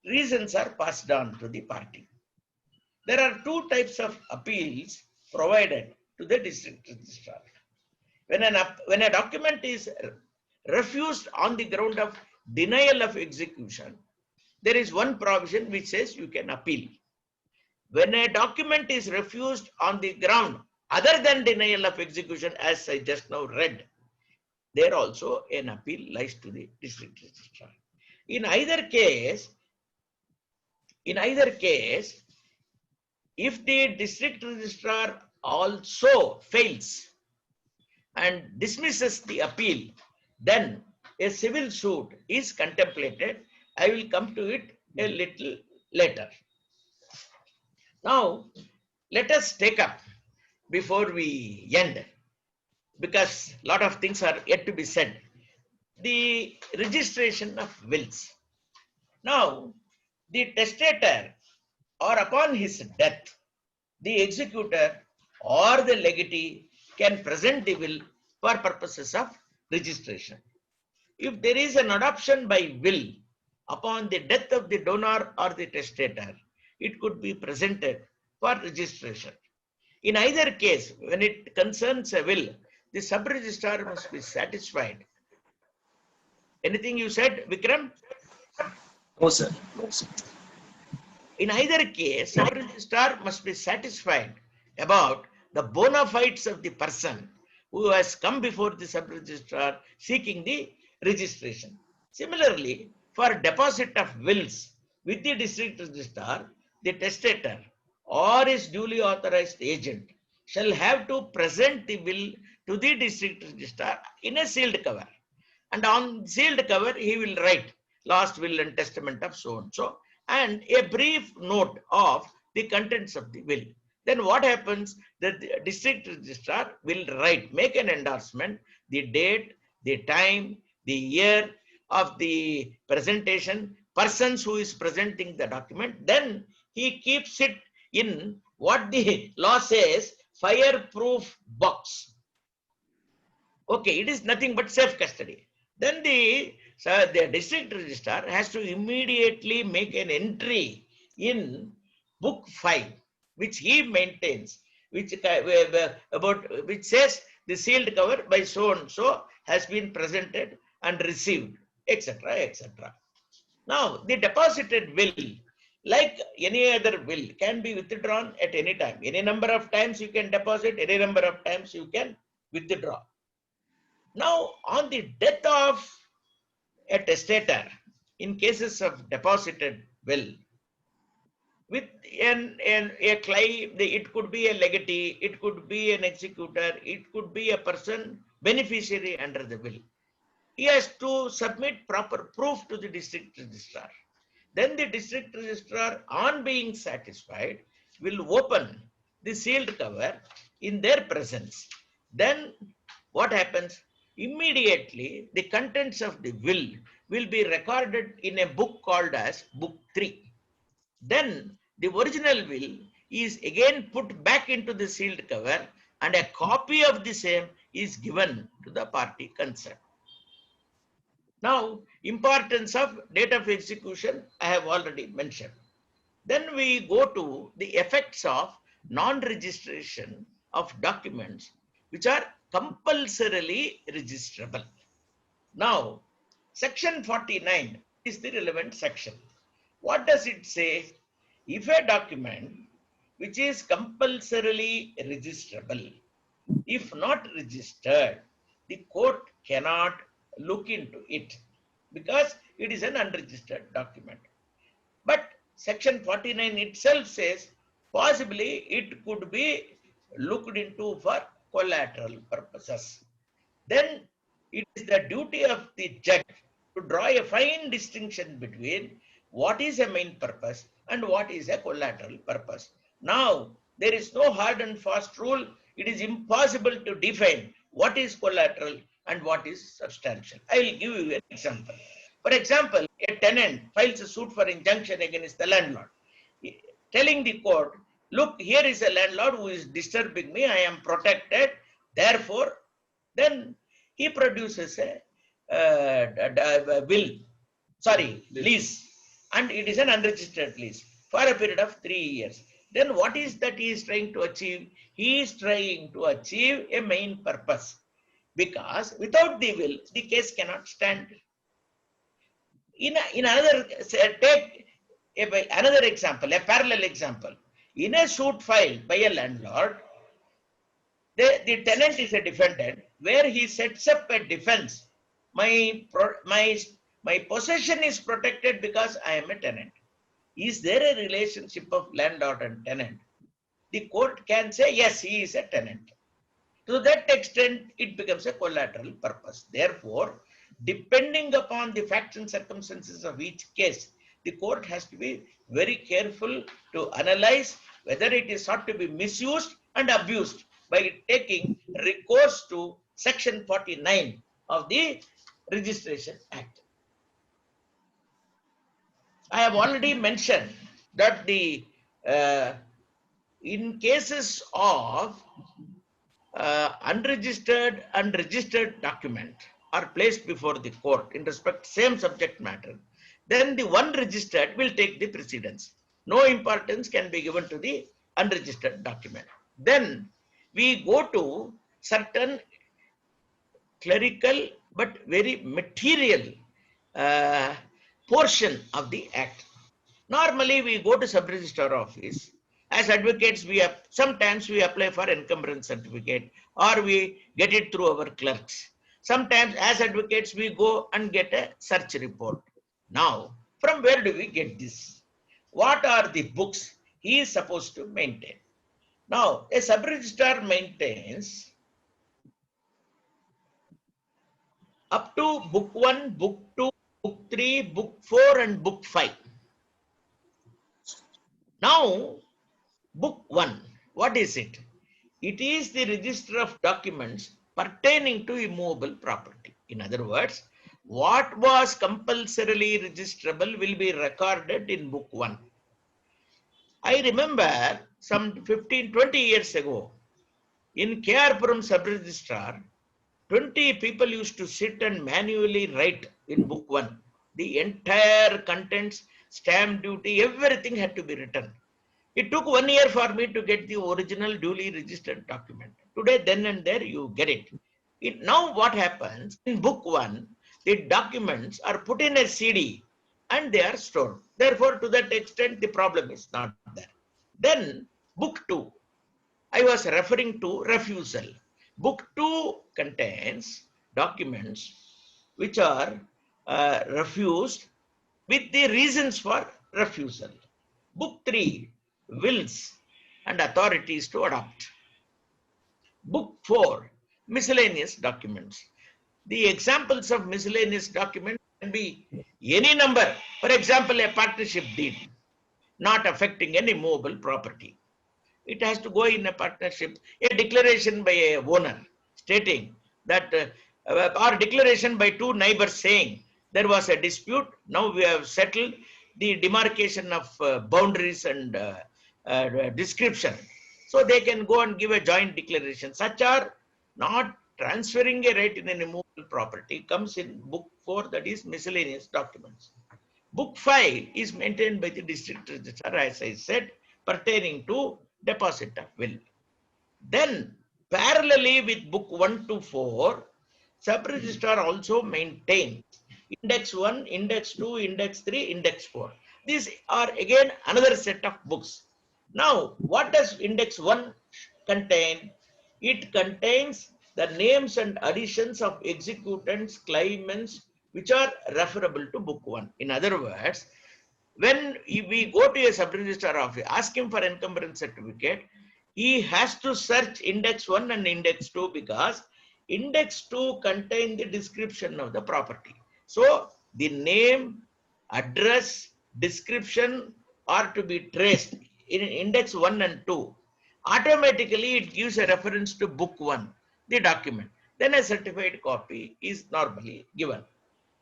reasons are passed on to the party. There are two types of appeals provided to the district registrar. When a document is refused on the ground of denial of execution, there is one provision which says you can appeal. When a document is refused on the ground other than denial of execution, as I just now read, there also an appeal lies to the district registrar. In either case, if the district registrar also fails and dismisses the appeal, then a civil suit is contemplated. I will come to it a little later. Now, let us take up before we end, because a lot of things are yet to be said, the registration of wills. Now, the testator, or upon his death, the executor or the legatee can present the will for purposes of registration. If there is an adoption by will upon the death of the donor or the testator, it could be presented for registration. In either case, when it concerns a will, the sub-registrar must be satisfied. Anything you said, Vikram? No, sir. No, sir. In either case, sub-registrar must be satisfied about the bona fides of the person who has come before the sub-registrar seeking the registration. Similarly, for deposit of wills with the district registrar, the testator or his duly authorized agent shall have to present the will to the district registrar in a sealed cover. And on sealed cover, he will write last will and testament of so and so, and a brief note of the contents of the will. Then what happens? The district registrar will write, make an endorsement, the date, the time, the year of the presentation, persons who is presenting the document. Then he keeps it in what the law says, fireproof box. Okay, it is nothing but safe custody. Then the district registrar has to immediately make an entry in book 5, which he maintains, which which says the sealed cover by so and so has been presented and received, etc., etc. Now, the deposited will, like any other will, can be withdrawn at any time. Any number of times you can deposit, any number of times you can withdraw. Now, on the death of a testator, in cases of deposited will, with a claim, it could be a legatee, it could be an executor, it could be a person beneficiary under the will. He has to submit proper proof to the district registrar. Then the district registrar, on being satisfied, will open the sealed cover in their presence. Then what happens? Immediately, the contents of the will be recorded in a book called as Book 3. Then the original will is again put back into the sealed cover, and a copy of the same is given to the party concerned. Now, importance of date of execution, I have already mentioned. Then we go to the effects of non-registration of documents which are compulsorily registrable. Now, section 49 is the relevant section. What does it say? If a document which is compulsorily registrable, if not registered, the court cannot look into it because it is an unregistered document. But section 49 itself says possibly it could be looked into for collateral purposes. Then it is the duty of the judge to draw a fine distinction between what is a main purpose and what is a collateral purpose. Now, there is no hard and fast rule. It is impossible to define what is collateral and what is substantial. I will give you an example. For example, a tenant files a suit for injunction against the landlord, telling the court, look, here is a landlord who is disturbing me, I am protected, therefore, then he produces a lease, and it is an unregistered lease for a period of 3 years. Then what is that he is trying to achieve? He is trying to achieve a main purpose, because without the will, the case cannot stand. In another, take another example, a parallel example. In a suit filed by a landlord, the tenant is a defendant, where he sets up a defense. My possession is protected because I am a tenant. Is there a relationship of landlord and tenant? The court can say, yes, he is a tenant. To that extent, it becomes a collateral purpose. Therefore, depending upon the facts and circumstances of each case, the court has to be very careful to analyze whether it is sought to be misused and abused by taking recourse to section 49 of the Registration Act. I have already mentioned that the in cases of unregistered and registered document are placed before the court in respect same subject matter, then the one registered will take the precedence. No importance can be given to the unregistered document. Then we go to certain clerical but very material portion of the act. Normally we go to sub-registrar office. As advocates, sometimes we apply for encumbrance certificate, or we get it through our clerks. Sometimes as advocates, we go and get a search report. Now, from where do we get this? What are the books he is supposed to maintain? Now, a sub-registrar maintains up to book 1, book 2, book 3, book 4 and book 5. Now, book 1, what is it? It is the register of documents pertaining to immovable property. In other words, what was compulsorily registrable will be recorded in book 1. I remember some 15-20 years ago, in KR sub-registrar, 20 people used to sit and manually write in book 1. The entire contents, stamp duty, everything had to be written. It took 1 year for me to get the original duly registered document. Today, then and there, you get it. Now what happens, in book 1, the documents are put in a CD and they are stored. Therefore, to that extent, the problem is not there. Then, book 2, I was referring to refusal. Book 2 contains documents which are refused with the reasons for refusal. Book 3, wills and authorities to adopt. Book 4, miscellaneous documents. The examples of miscellaneous documents can be any number. For example, a partnership deed not affecting any movable property. It has to go in a partnership. A declaration by a owner stating that, or declaration by two neighbors saying there was a dispute. Now we have settled the demarcation of boundaries and description. So they can go and give a joint declaration. Such are not transferring a right in an immovable property. Comes in book 4, that is miscellaneous documents. Book 5 is maintained by the district registrar, as I said, pertaining to deposit of will. Then, parallelly with book 1 to 4, sub-registrar also maintains index 1, index 2, index 3, index 4. These are again another set of books. Now, what does index 1 contain? It contains the names and additions of executants, claimants, which are referable to book 1. In other words, when we go to a sub-registrar office, ask him for encumbrance certificate, he has to search index 1 and index 2 because index 2 contain the description of the property. So the name, address, description are to be traced in index 1 and 2. Automatically it gives a reference to book 1, the document. Then a certified copy is normally given.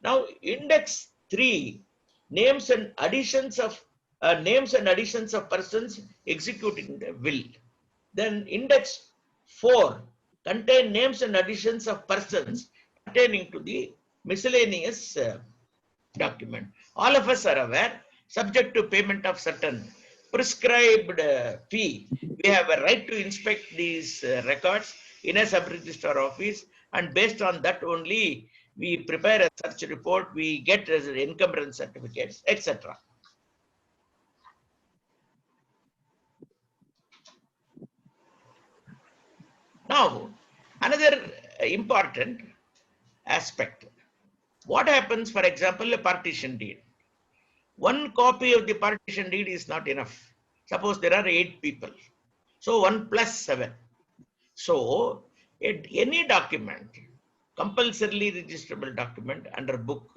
Now index 3, names and additions of persons executing the will. Then index 4 contain names and additions of persons pertaining to the miscellaneous document. All of us are aware, subject to payment of certain prescribed fee, we have a right to inspect these records in a sub-registrar office, and based on that only we prepare a search report, we get encumbrance certificates, etc. Now, another important aspect. What happens, for example, a partition deed? One copy of the partition deed is not enough. Suppose there are 8 people. So 1 plus 7. So any document, compulsorily registrable document under book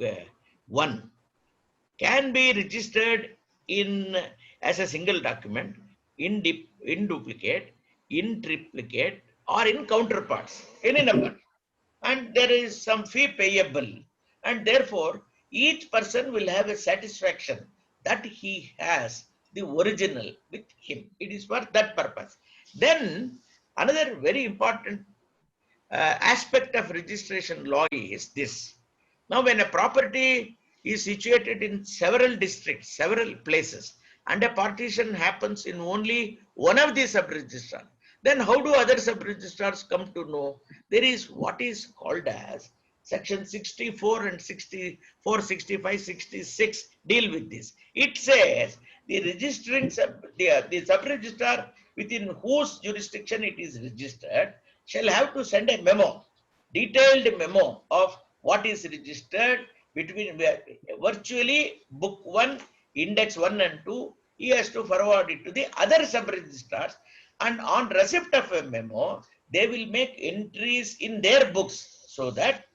1 can be registered in as a single document, in duplicate, in triplicate, or in counterparts, any number. And there is some fee payable, and therefore each person will have a satisfaction that he has the original with him. It is for that purpose. Then another very important aspect of registration law is this. Now, when a property is situated in several districts, several places, and a partition happens in only one of these sub-registrars, then how do other sub-registrars come to know? There is what is called as section 64 and 64, 65, 66 deal with this. It says the registering the sub-registrar within whose jurisdiction it is registered shall have to send a memo, detailed memo of what is registered between virtually book 1, index 1 and 2. He has to forward it to the other sub-registrars. and on receipt of a memo, they will make entries in their books so that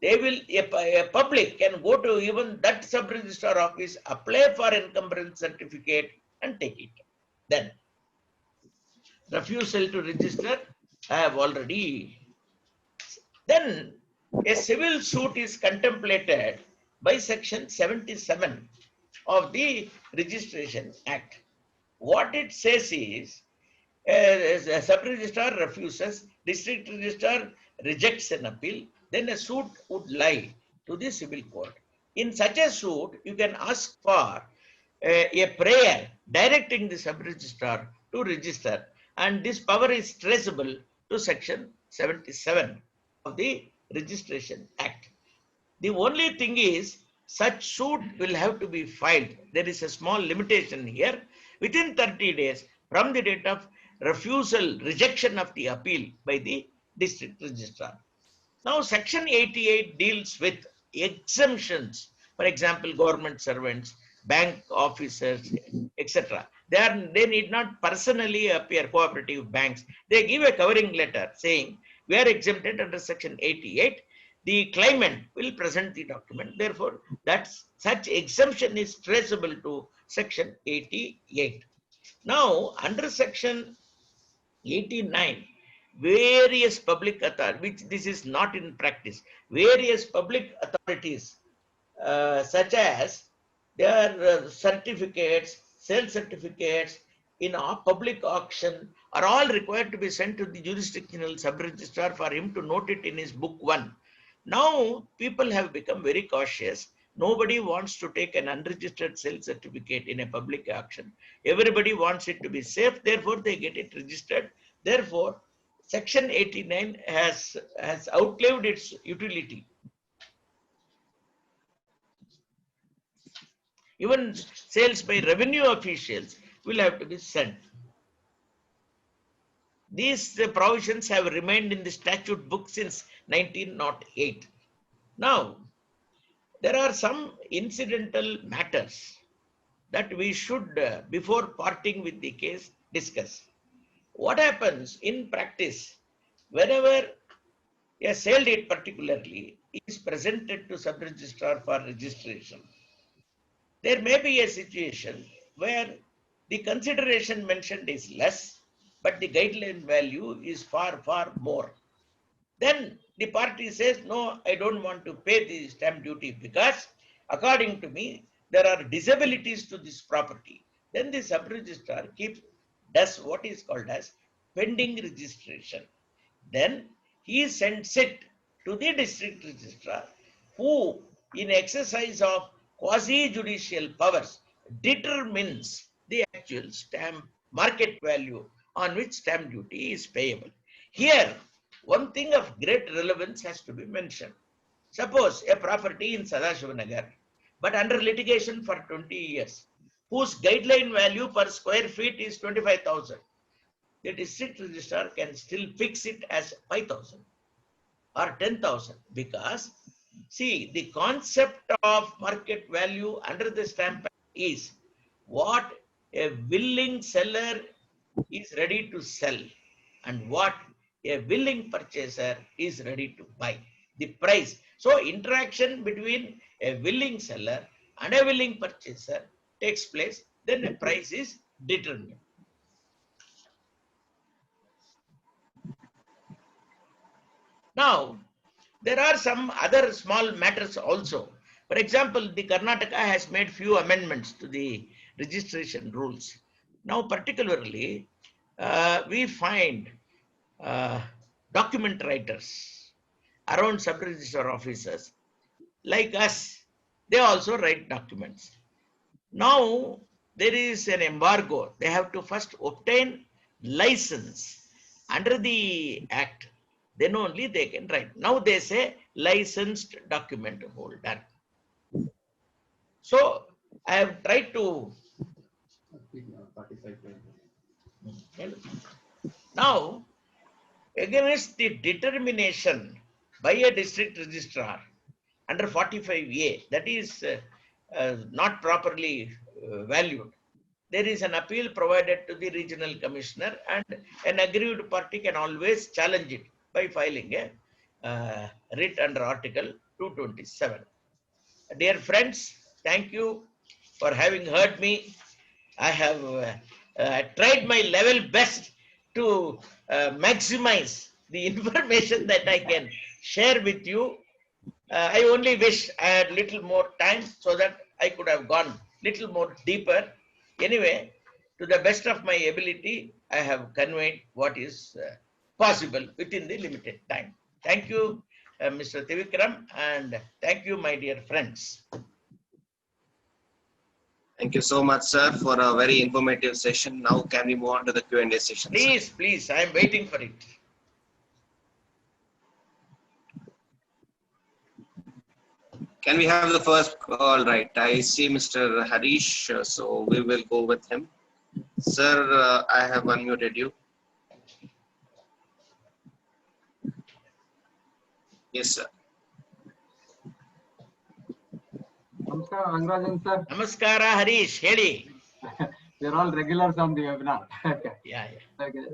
they will, a public can go to even that sub-registrar office, apply for encumbrance certificate and take it. Then refusal to register, I have already. Then a civil suit is contemplated by section 77 of the Registration Act. What it says is, a sub-registrar refuses, district registrar rejects an appeal, then a suit would lie to the civil court. In such a suit, you can ask for a prayer directing the sub-registrar to register, and this power is traceable to section 77 of the Registration Act. The only thing is, such suit will have to be filed. There is a small limitation here. Within 30 days from the date of refusal, rejection of the appeal by the district registrar. Now, section 88 deals with exemptions. For example, government servants, bank officers, etc. They need not personally appear, cooperative banks. They give a covering letter saying, we are exempted under section 88. The claimant will present the document. Therefore, such exemption is traceable to section 88. Now, under section 89, various public authorities, which this is not in practice, various public authorities, such as their certificates, sale certificates in a public auction, are all required to be sent to the jurisdictional sub-registrar for him to note it in his book 1. Now, people have become very cautious. Nobody wants to take an unregistered sale certificate in a public auction. Everybody wants it to be safe. Therefore, they get it registered. Therefore, section 89 has outlived its utility. Even sales by revenue officials will have to be sent. These provisions have remained in the statute book since 1908. Now, there are some incidental matters that we should, before parting with the case, discuss. What happens in practice whenever a sale date particularly is presented to sub-registrar for registration? There may be a situation where the consideration mentioned is less, but the guideline value is far, far more. Then the party says, no, I don't want to pay the stamp duty because according to me, there are disabilities to this property. Then the sub-registrar does what is called as pending registration. Then he sends it to the district registrar, who in exercise of quasi-judicial powers determines the actual stamp market value on which stamp duty is payable. Here, one thing of great relevance has to be mentioned. Suppose a property in Sadashivanagar, but under litigation for 20 years, whose guideline value per square feet is 25,000. The district registrar can still fix it as 5,000 or 10,000 because, see, the concept of market value under the stamp is what a willing seller is ready to sell and what a willing purchaser is ready to buy. The price. So interaction between a willing seller and a willing purchaser takes place, then a price is determined. Now, there are some other small matters also. For example, the Karnataka has made few amendments to the registration rules. Now, particularly, we find document writers around sub-registrar officers like us. They also write documents. Now, there is an embargo. They have to first obtain license under the act. Then only they can write. Now they say licensed document holder. So I have tried to. Now, against the determination by a district registrar under 45A, that is not properly valued, there is an appeal provided to the regional commissioner, and an aggrieved party can always challenge it by filing a writ under Article 227. Dear friends, thank you for having heard me. I have tried my level best to maximize the information that I can share with you. I only wish I had little more time so that I could have gone little more deeper. Anyway, to the best of my ability, I have conveyed what is possible within the limited time. Thank you, Mr. Trivikram, and thank you, my dear friends. Thank you so much, sir, for a very informative session. Now, can we move on to the Q&A session? Sir? Please, please, I am waiting for it. Can we have the first? All right. I see Mr. Harish, so we will go with him. Sir, I have unmuted you. Yes, sir. Namaskar, Rangarajan sir. Namaskara, Harish. Heli. We are all regulars on the webinar. Okay. Yeah. Okay.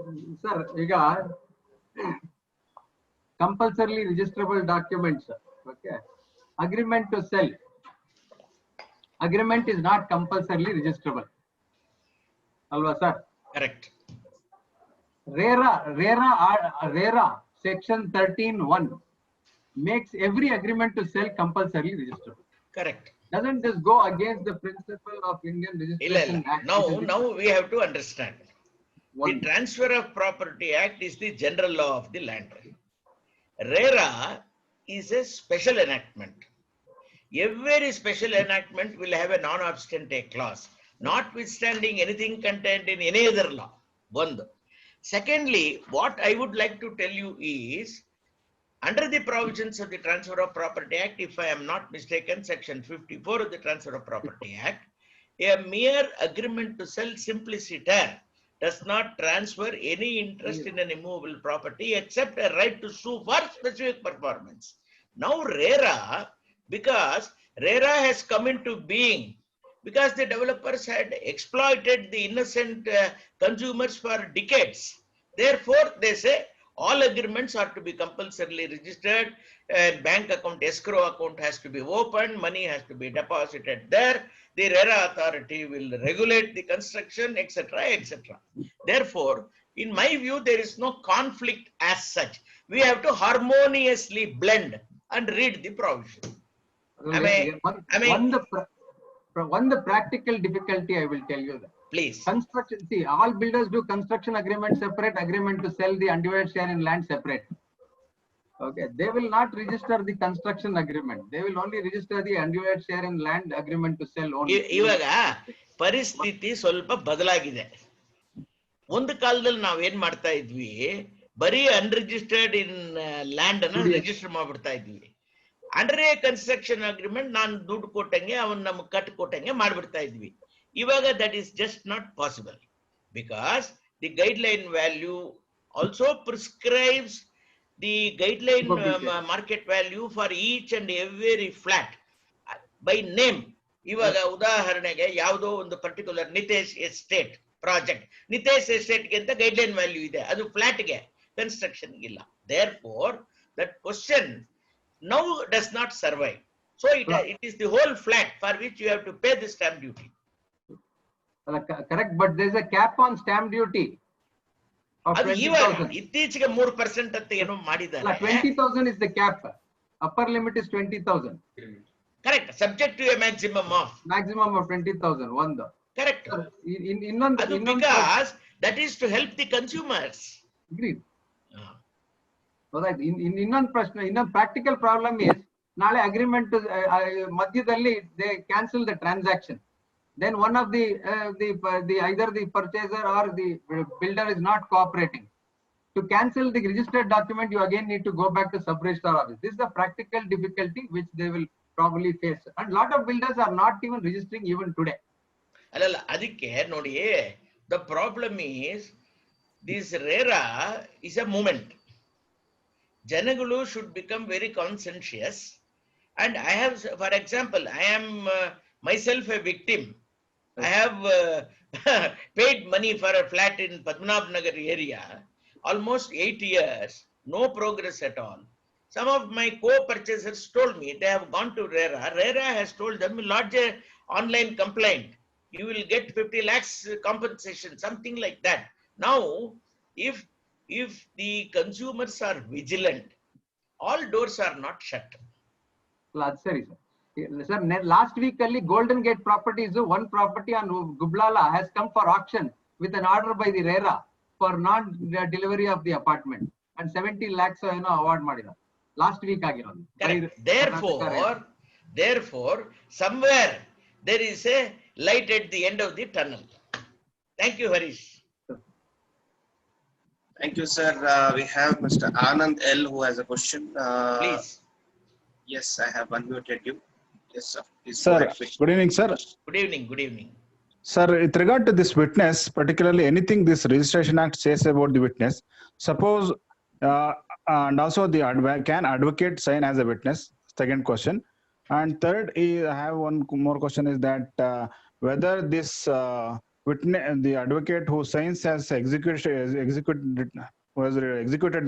Sir, ಈಗ compulsorily registrable documents. Okay. Agreement to sell. Agreement is not compulsorily registrable. Alva sir. Correct. RERA section 13(1) makes every agreement to sell compulsorily registrable. Correct. Doesn't this go against the principle of Indian Registration Act? Now we have to understand. The One. Transfer of Property Act is the general law of the land. RERA is a special enactment. Every special enactment will have a non-obstante clause, notwithstanding anything contained in any other law. One. Secondly, what I would like to tell you is, under the provisions of the Transfer of Property Act, if I am not mistaken, section 54 of the Transfer of Property Act, a mere agreement to sell simpliciter does not transfer any interest in an immovable property except a right to sue for specific performance. Now RERA, because RERA has come into being, because the developers had exploited the innocent consumers for decades. Therefore, they say all agreements are to be compulsorily registered, bank account, escrow account has to be opened, money has to be deposited there, the RERA authority will regulate the construction, etc., etc. Therefore, in my view, there is no conflict as such. We have to harmoniously blend and read the provision. The practical difficulty, I will tell you that. Please. Construction, see, all builders do construction agreement separate, agreement to sell the undivided share in land separate. Okay, they will not register the construction agreement. They will only register the undivided share in land agreement to sell only. ಇವಾಗ ಪರಿಸ್ಥಿತಿ ಸ್ವಲ್ಪ ಬದಲಾಗಿದೆ. ಒಂದು ಕಾಲದಲ್ಲಿ ನಾವ್ ಏನ್ ಮಾಡ್ತಾ ಇದ್ವಿ, ಬರೀ ಅನ್ರಿಜಿಸ್ಟರ್ಡ್ ಇನ್ ಲ್ಯಾಂಡ್ ಅನ್ನ ರಿಜಿಸ್ಟರ್ ಮಾಡ್ಬಿಡ್ತಾ ಇದ್ವಿ. ಅಂಡರ್ ಎ ಕನ್ಸ್ಟ್ರಕ್ಷನ್ ಅಗ್ರಿಮೆಂಟ್ ನಾನು ದುಡ್ಡು ಕೊಟ್ಟಂಗೆ ಅವನ್ ನಮ್ಗೆ ಕಟ್ ಕೊಟ್ಟಂಗೆ ಮಾಡ್ಬಿಡ್ತಾ ಇದ್ವಿ. ಇವಾಗ that is just not possible, because the guideline value also prescribes the guideline market value for each and every flat by name. ಇವಾಗ ಉದಾಹರಣೆಗೆ ಯಾವುದೋ ಒಂದು particular Nitesh estate project, Nitesh estate ಗೆ ಅಂತ ಗೈಡ್ಲೈನ್ ವ್ಯಾಲ್ಯೂ ಇದೆ, ಅದು ಫ್ಲಾಟ್ ಗೆ, ಕನ್ಸ್ಟ್ರಕ್ಷನ್ ಇಲ್ಲ. Therefore, that question now does not survive. So it is the whole flat for which you have to pay the stamp duty. Correct, but there is a cap on stamp duty of 20,000. ಇತ್ತೀಚೆಗೆ 3% ಅಂತ ಏನೋ ಮಾಡಿದ್ದಾರೆ. 20,000 is the cap. Upper limit is 20,000. Correct, subject to a maximum of 20,000. One. Correct. Because that is to help the consumers. Agreed. Right. In practical problem is, ನಾಳೆ agreement ಮಧ್ಯದಲ್ಲಿ they cancel the transaction. Then one of the either the purchaser or the builder is not cooperating. To cancel the registered document, you again need to go back to sub-registrar office. This is the practical difficulty which they will probably face. And a lot of builders are not even registering even today. ಅಲ್ಲಲ್ಲ, ಅದಕ್ಕೆ ನೋಡಿ, the problem is this RERA is a movement. ಜನಗಳು should become very conscientious. And I have, for example, I am myself a victim I have paid money for a flat in Padmanabh Nagar area, almost 8 years, no progress at all. Some of my co-purchasers told me they have gone to RERA. RERA has told them, lodge a online complaint. You will get 50 lakhs compensation, something like that. Now, if the consumers are vigilant, all doors are not shut. Sir, last week only Golden Gate Properties, one property on Gublala has come for auction with an order by the RERA for non-delivery of the apartment, and 70 lakhs award madida. Last week ಆಗಿರೋದು. Therefore, somewhere there is a light at the end of the tunnel. Thank you, Harish. Thank you, sir. We have Mr. Anand L who has a question. Please. Yes, I have unmuted you. Yes, sir. Please go Sir, ahead, please. good evening, sir. Good evening. Good evening. Sir, with regard to this witness, particularly anything this Registration Act says about the witness, suppose, and also the can advocate sign as a witness? Second question. And third, I have one more question is that whether this witness, the advocate who signs as executed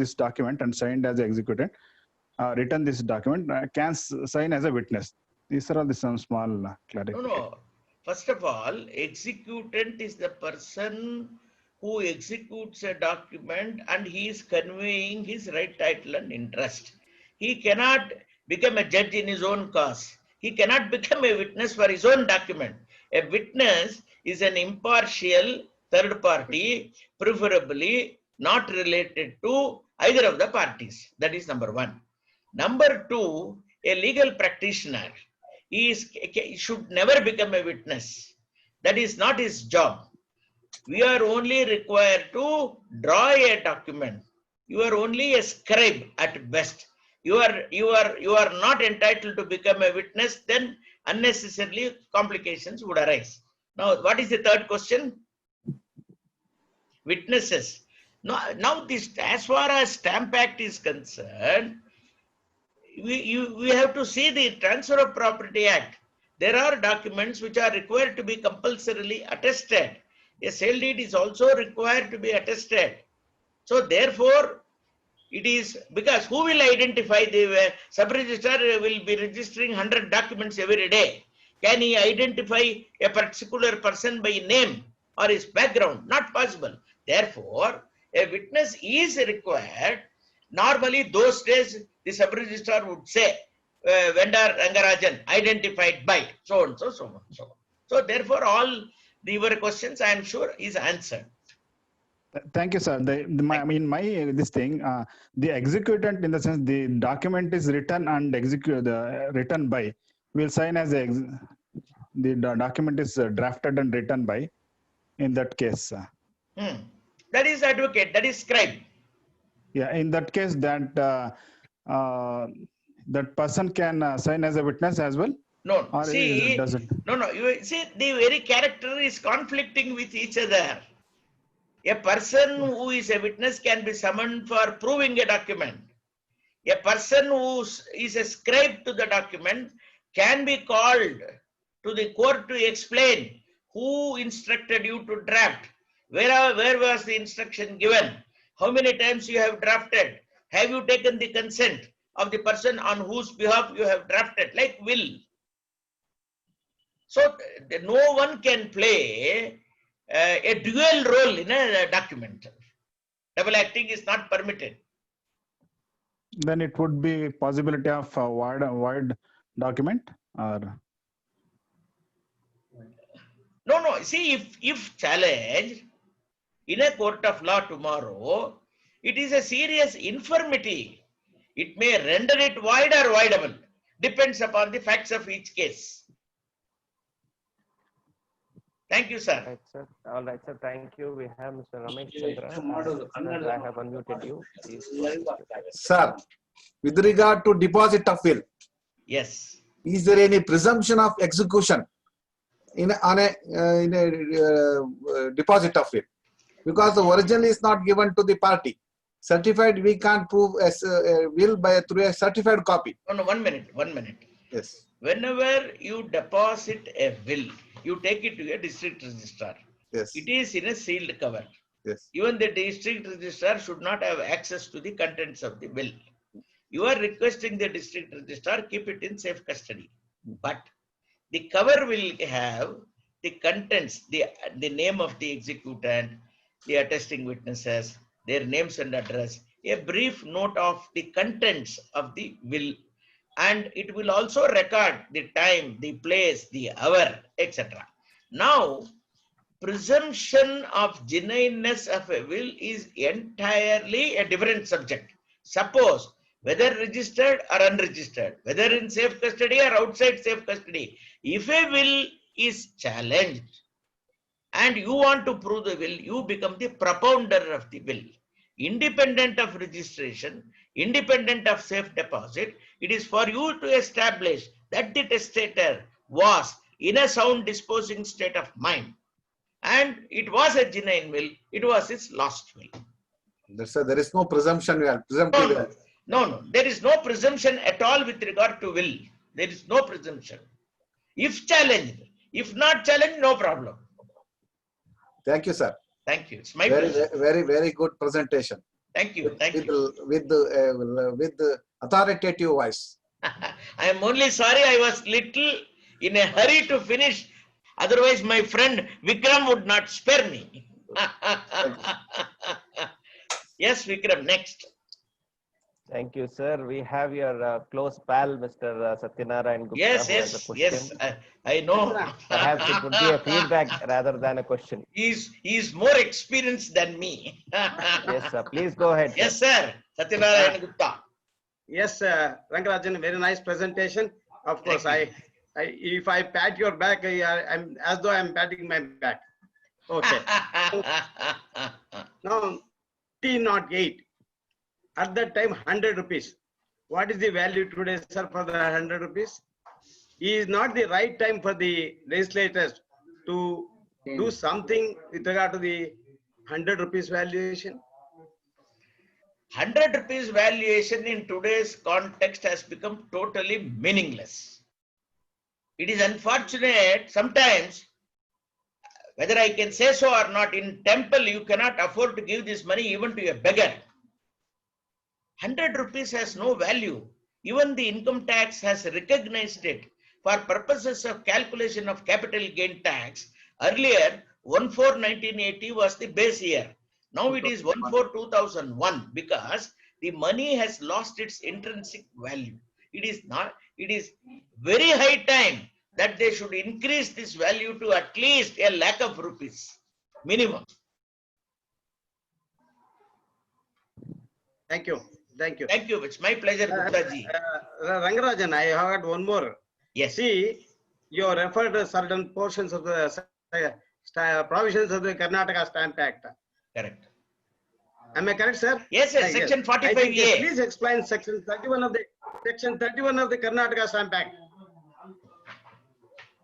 this document and signed as executed, written this document, can sign as a witness. These are all some small clarification. No. First of all, executant is the person who executes a document and he is conveying his right, title and interest. He cannot become a judge in his own cause. He cannot become a witness for his own document. A witness is an impartial third party, preferably not related to either of the parties. That is number one. Number two, a legal practitioner he should never become a witness. That is not his job. We are only required to draw a document. You are only a scribe at best. You are not entitled to become a witness. Then unnecessarily complications would arise. Now, what is the third question? Witnesses. Now this, as far as Stamp Act is concerned, we have to see the Transfer of Property Act. There are documents which are required to be compulsorily attested. A sale deed is also required to be attested. So therefore, it is because who will identify the sub-registrar will be registering 100 documents every day. Can he identify a particular person by name or his background? Not possible. Therefore, a witness is required. Normally, those days, the sub-registrar would say, vendor Rangarajan identified by so and so, so and so. So therefore, all your questions, I am sure, is answered. Thank you, sir. This thing, the executant, in the sense the document is written and written by, will sign as the document is drafted and written by. In that case, that is advocate. That is scribe. Yeah, in that case, that person can sign as a witness as well. No, or see, doesn't. no. You see, the very character is conflicting with each other. A person who is a witness can be summoned for proving a document. A person who is a scribe to the document can be called to the court to explain who instructed you to draft, where was the instruction given, how many times you have drafted, have you taken the consent of the person on whose behalf you have drafted, like will. So no one can play a dual role in a document. Double acting is not permitted. Then it would be possibility of a wide document, or no. See, if challenged in a court of law tomorrow, it is a serious infirmity. It may render it void or voidable. Depends upon the facts of each case. Thank you, sir. Right, sir. All right, sir. Thank you. We have Mr. Ramesh Chandra. I have unmuted you. Please. Sir, with regard to deposit of will, Yes. is there any presumption of execution on a deposit of will? Because the original is not given to the party. Certified, we can't prove as a will through a certified copy. No, 1 minute. 1 minute. Yes. Whenever you deposit a will, you take it to a district registrar. Yes. It is in a sealed cover. Yes. Even the district registrar should not have access to the contents of the will. You are requesting the district registrar, keep it in safe custody. But the cover will have the contents, the name of the executant, the attesting witnesses, their names and address, a brief note of the contents of the will, and it will also record the time, the place, the hour, etc. Now, presumption of genuineness of a will is entirely a different subject. Suppose whether registered or unregistered, whether in safe custody or outside safe custody, if a will is challenged and you want to prove the will, you become the propounder of the will. Independent of registration, independent of safe deposit, it is for you to establish that the testator was in a sound disposing state of mind and it was a genuine will, it was his last will. There is no presumption. Presumptive will. No, there is no presumption at all with regard to will. There is no presumption. If challenged, if not challenged, no problem. Thank you, sir. Thank you. It's my pleasure. Very good presentation. Thank you. Thank you. With the authoritative voice. I am only sorry I was little in a hurry to finish. Otherwise, my friend Vikram would not spare me. Yes, Vikram, next. Thank you, sir. We have your close pal, Mr. Satyanarayan Gupta. Yes, I know. Perhaps it would be a feedback rather than a question. He is more experienced than me. Yes, sir. Please go ahead. Yes, sir. Satyanarayan Gupta. Yes, Rangarajan, very nice presentation. Of course, if I pat your back, I'm as though I'm patting my back. Okay. Now, T08. At that time, 100 rupees. What is the value today, sir, for the 100 rupees? Is not the right time for the legislators to do something with regard to the 100 rupees valuation? 100 rupees valuation in today's context has become totally meaningless. It is unfortunate sometimes, whether I can say so or not, in temple you cannot afford to give this money even to a beggar. 100 rupees has no value. Even the income tax has recognized it for purposes of calculation of capital gain tax. Earlier, 1/4/1980 was the base year. Now it is 1/4/2001 because the money has lost its intrinsic value. It is very high time that they should increase this value to at least 1,00,000 rupees minimum. Thank you. Thank you. Thank you. It's my pleasure, Gupta ji. Rangarajan, I heard one more. Yes. See, you referred to certain portions of the provisions of the Karnataka Stamp Act. Correct. Am I correct, sir? Yes, yes. Section 45A. Yes, please explain section 31 of the Karnataka Stamp Act.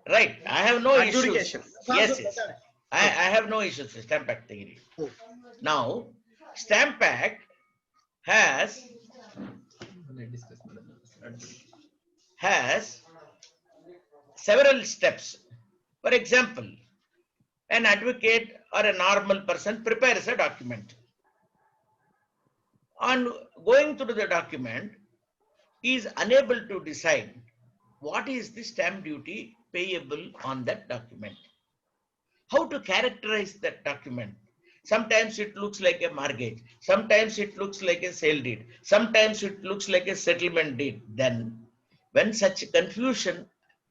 Right. I have no Adjudication. issues. Yes, yes. I have no issues with Stamp Act theory. Now, Stamp Act has several steps. For example, an advocate or a normal person prepares a document. On going through the document, he is unable to decide what is the stamp duty payable on that document. How to characterize that document? Sometimes it looks like a mortgage. Sometimes it looks like a sale deed. Sometimes it looks like a settlement deed. Then, when such confusion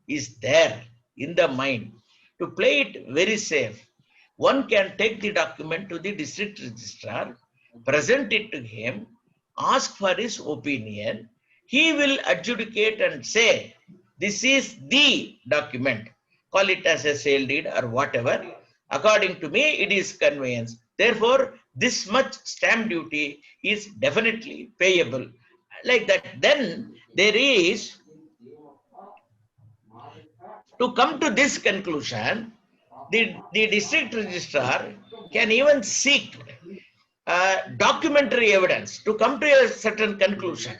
is there in the mind, to play it very safe, one can take the document to the district registrar, present it to him, ask for his opinion. He will adjudicate and say, this is the document. Call it as a sale deed or whatever. According to me, it is conveyance. Therefore, this much stamp duty is definitely payable. Like that, then there is, to come to this conclusion, the district registrar can even seek documentary evidence to come to a certain conclusion.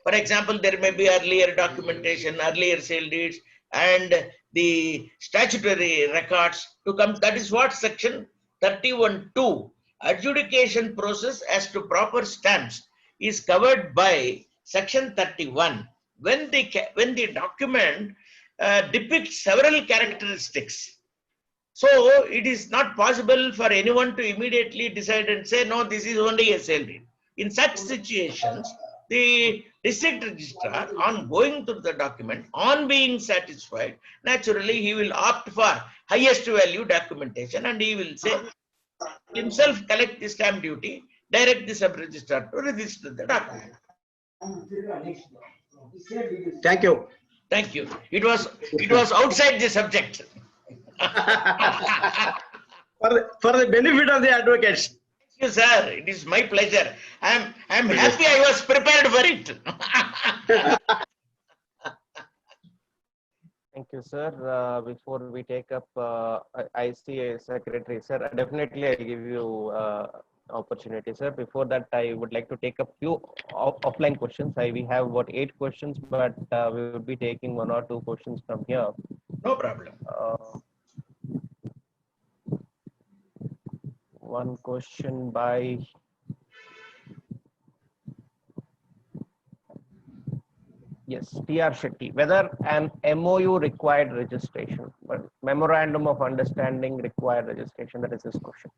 For example, there may be earlier documentation, earlier sale deeds, and the statutory records to come. That is what section 31(2), adjudication process as to proper stamps, is covered by section 31. When the document depicts several characteristics, so it is not possible for anyone to immediately decide and say, no, this is only a sale deed. In such situations, the district registrar, on going through the document, on being satisfied, naturally he will opt for highest value documentation, and he will say himself collect the stamp duty, direct the sub registrar to register the document. Thank you. Thank you. It was outside the subject. For the benefit of the advocates. Thank you, sir. It is my pleasure. I'm happy I was prepared for it. Thank you, sir. Before we take up ICA secretary, sir, definitely I'll give you opportunity, sir. Before that, I would like to take a few offline questions. We have about 8 questions, but we will be taking 1 or 2 questions from here. No problem. One question by TR Shetty. Whether an MOU required registration, but memorandum of understanding required registration. That is his question.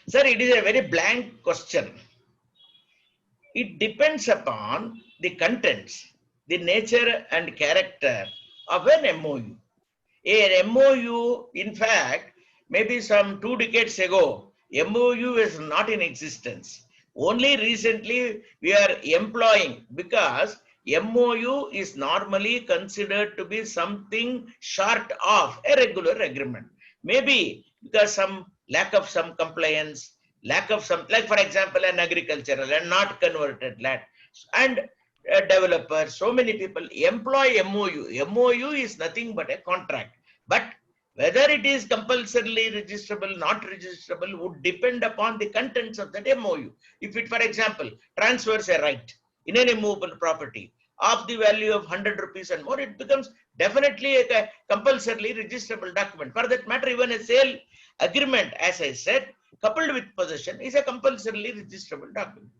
Sir, it is a very blank question. It depends upon the contents, the nature and character of an MOU. A MOU, in fact, maybe some 2 decades ago, MOU is not in existence. Only recently we are employing, because MOU is normally considered to be something short of a regular agreement. Maybe because some lack of some compliance, lack of some, like for example, an agricultural and not converted land, and developers, so many people employ MOU. MOU is nothing but a contract. But whether it is compulsorily registrable, not registrable, would depend upon the contents of that MOU. If it, for example, transfers a right in an immovable property of the value of 100 rupees and more, it becomes definitely a compulsorily registrable document. For that matter, even a sale agreement, as I said, coupled with possession, is a compulsorily registrable document.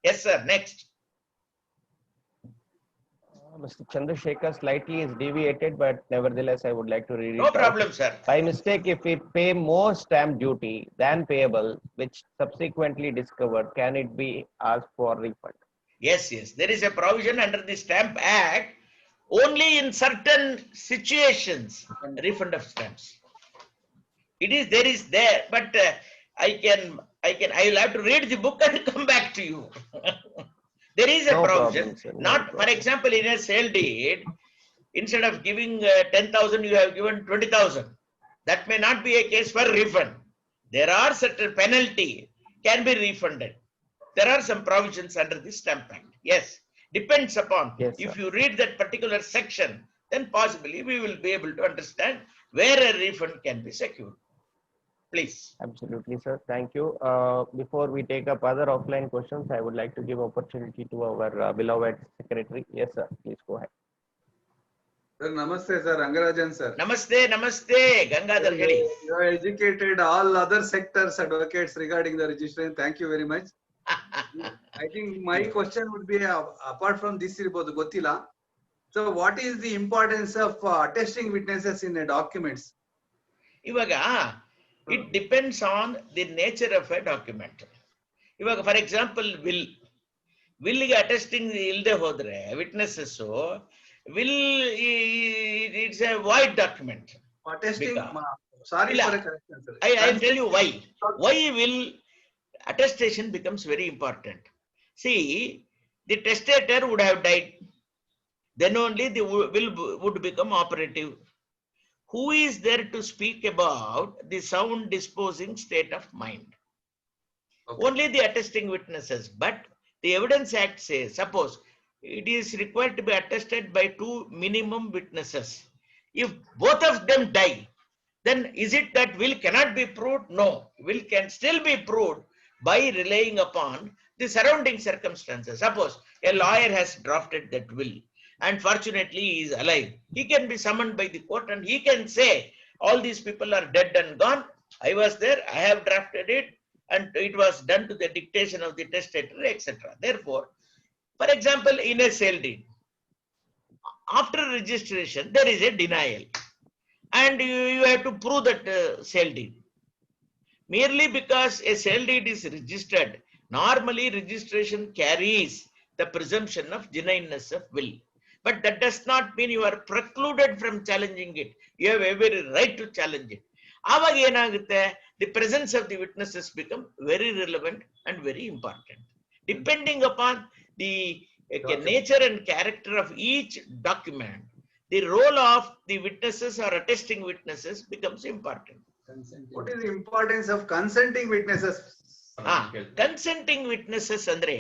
Yes, sir. Next. Mr. Chandrasekhar slightly is deviated, but nevertheless, I would like to read it. No problem, sir. By mistake, if we pay more stamp duty than payable, which subsequently discovered, can it be asked for refund? Yes, yes. There is a provision under the Stamp Act, only in certain situations, refund of stamps. There is there, but I will have to read the book and come back to you. There is a provision. Not, for example, in a sale deed, instead of giving 10,000, you have given 20,000. That may not be a case for refund. There are certain penalty can be refunded. There are some provisions under the Stamp Act. Yes, depends upon. Yes, if sir. you read that particular section, then possibly we will be able to understand where a refund can be secured. Please. Absolutely, sir. Thank you. Before we take up other offline questions, I would like to give opportunity to our beloved secretary. Yes, sir. Please go ahead. Sir, namaste, sir. Rangarajan, sir. Namaste, namaste, Gangadhar Gadi. You have educated all other sectors advocates regarding the registration. Thank you very much. I think my question would be, apart from this, Gotila. So, what is the importance of attesting witnesses in the documents? Ivaga, it depends on the nature of a document. Ivaga, for example, will attesting ilde hodre witnesses, so it's a void document. Attesting, Because, sorry for a correction, sir. I'll tell you why. Why will attestation becomes very important? See, the testator would have died. Then only the will would become operative. Who is there to speak about the sound disposing state of mind? Okay. Only the attesting witnesses. But the Evidence Act says, suppose it is required to be attested by 2 minimum witnesses. If both of them die, then is it that will cannot be proved? No, will can still be proved by relying upon the surrounding circumstances. Suppose a lawyer has drafted that will. and fortunately he is alive. He can be summoned by the court and he can say, all these people are dead and gone. I was there, I have drafted it, and it was done to the dictation of the testator, etc. Therefore, for example, in a sale deed, after registration, there is a denial. And you have to prove that sale deed. Merely because a sale deed is registered, normally registration carries the presumption of genuineness of will. But that does not mean you are precluded from challenging it. You have every right to challenge it. The presence of the witnesses become very relevant and very important. Depending upon the nature and character of each document, the role of the witnesses or attesting witnesses becomes important. What is the importance of consenting witnesses? Consenting witnesses andre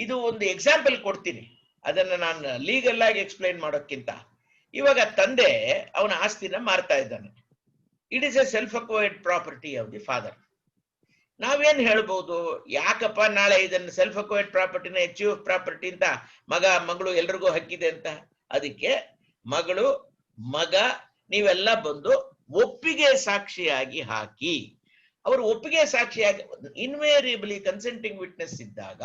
idu ಒಂದು example ಕೊಡ್ತೀನಿ, ಅದನ್ನ ನಾನು legal ಆಗಿ explain ಮಾಡೋಕ್ಕಿಂತ. ಇವಾಗ ತಂದೆ ಅವನ ಆಸ್ತಿನ ಮಾರ್ತಾ ಇದ್ದಾನೆ. It is A self acquired property of the father. ನಾವೇನ್ ಹೇಳ್ಬೋದು, ಯಾಕಪ್ಪ ನಾಳೆ ಇದನ್ನ ಸೆಲ್ಫ್ ಅಕ್ವೈರ್ಡ್ ಪ್ರಾಪರ್ಟಿನ HUF ಪ್ರಾಪರ್ಟಿ ಅಂತ ಮಗಳು ಎಲ್ರಿಗೂ ಹಕ್ಕಿದೆ ಅಂತ? ಅದಕ್ಕೆ ಮಗಳು ಮಗ ನೀವೆಲ್ಲ ಬಂದು ಒಪ್ಪಿಗೆ ಸಾಕ್ಷಿಯಾಗಿ ಹಾಕಿ, ಅವರು ಒಪ್ಪಿಗೆ ಸಾಕ್ಷಿಯಾಗಿ ಇನ್ವೇರಿಯಬಲಿ ಕನ್ಸೆಂಟಿಂಗ್ ವಿಟ್ನೆಸ್ ಇದ್ದಾಗ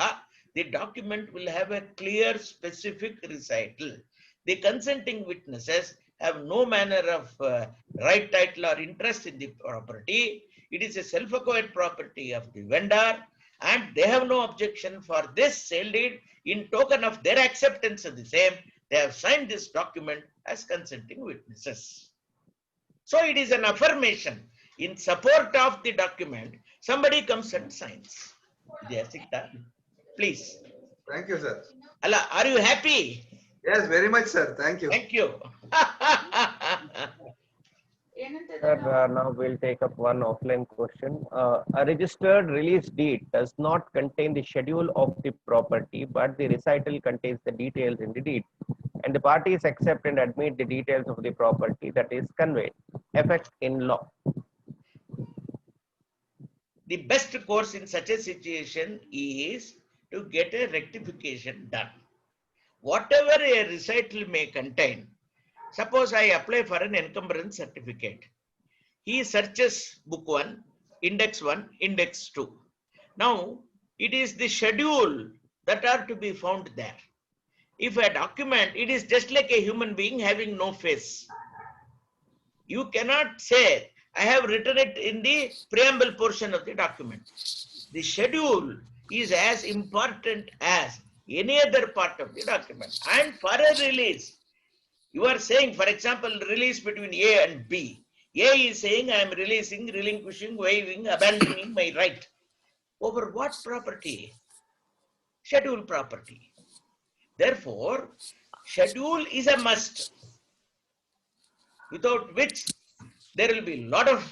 the document will have a clear specific recital. The consenting witnesses have no manner of right, title or interest in the property. It is a self-acquired property of the vendor and they have no objection for this sale deed. In token of their acceptance of the same, they have signed this document as consenting witnesses. So it is an affirmation. In support of the document, somebody comes and signs. Please. Thank you, sir. Allah, are you happy? Yes, very much, sir. Thank you. Thank you. Sir, now we'll take up one offline question. A registered release deed does not contain the schedule of the property, but the recital contains the details in the deed, and the parties accept and admit the details of the property that is conveyed. Effect in law. The best course in such a situation is to get a rectification done. Whatever a recital may contain, suppose I apply for an encumbrance certificate. He searches book 1, index 1, index 2. Now, it is the schedule that are to be found there. If a document, it is just like a human being having no face. You cannot say, I have written it in the preamble portion of the document. The schedule is as important as any other part of the document. And for a release, you are saying, for example, release between A and B. A is saying, I am releasing, relinquishing, waiving, abandoning my right. Over what property? Schedule property. Therefore, schedule is a must, without which there will be a lot of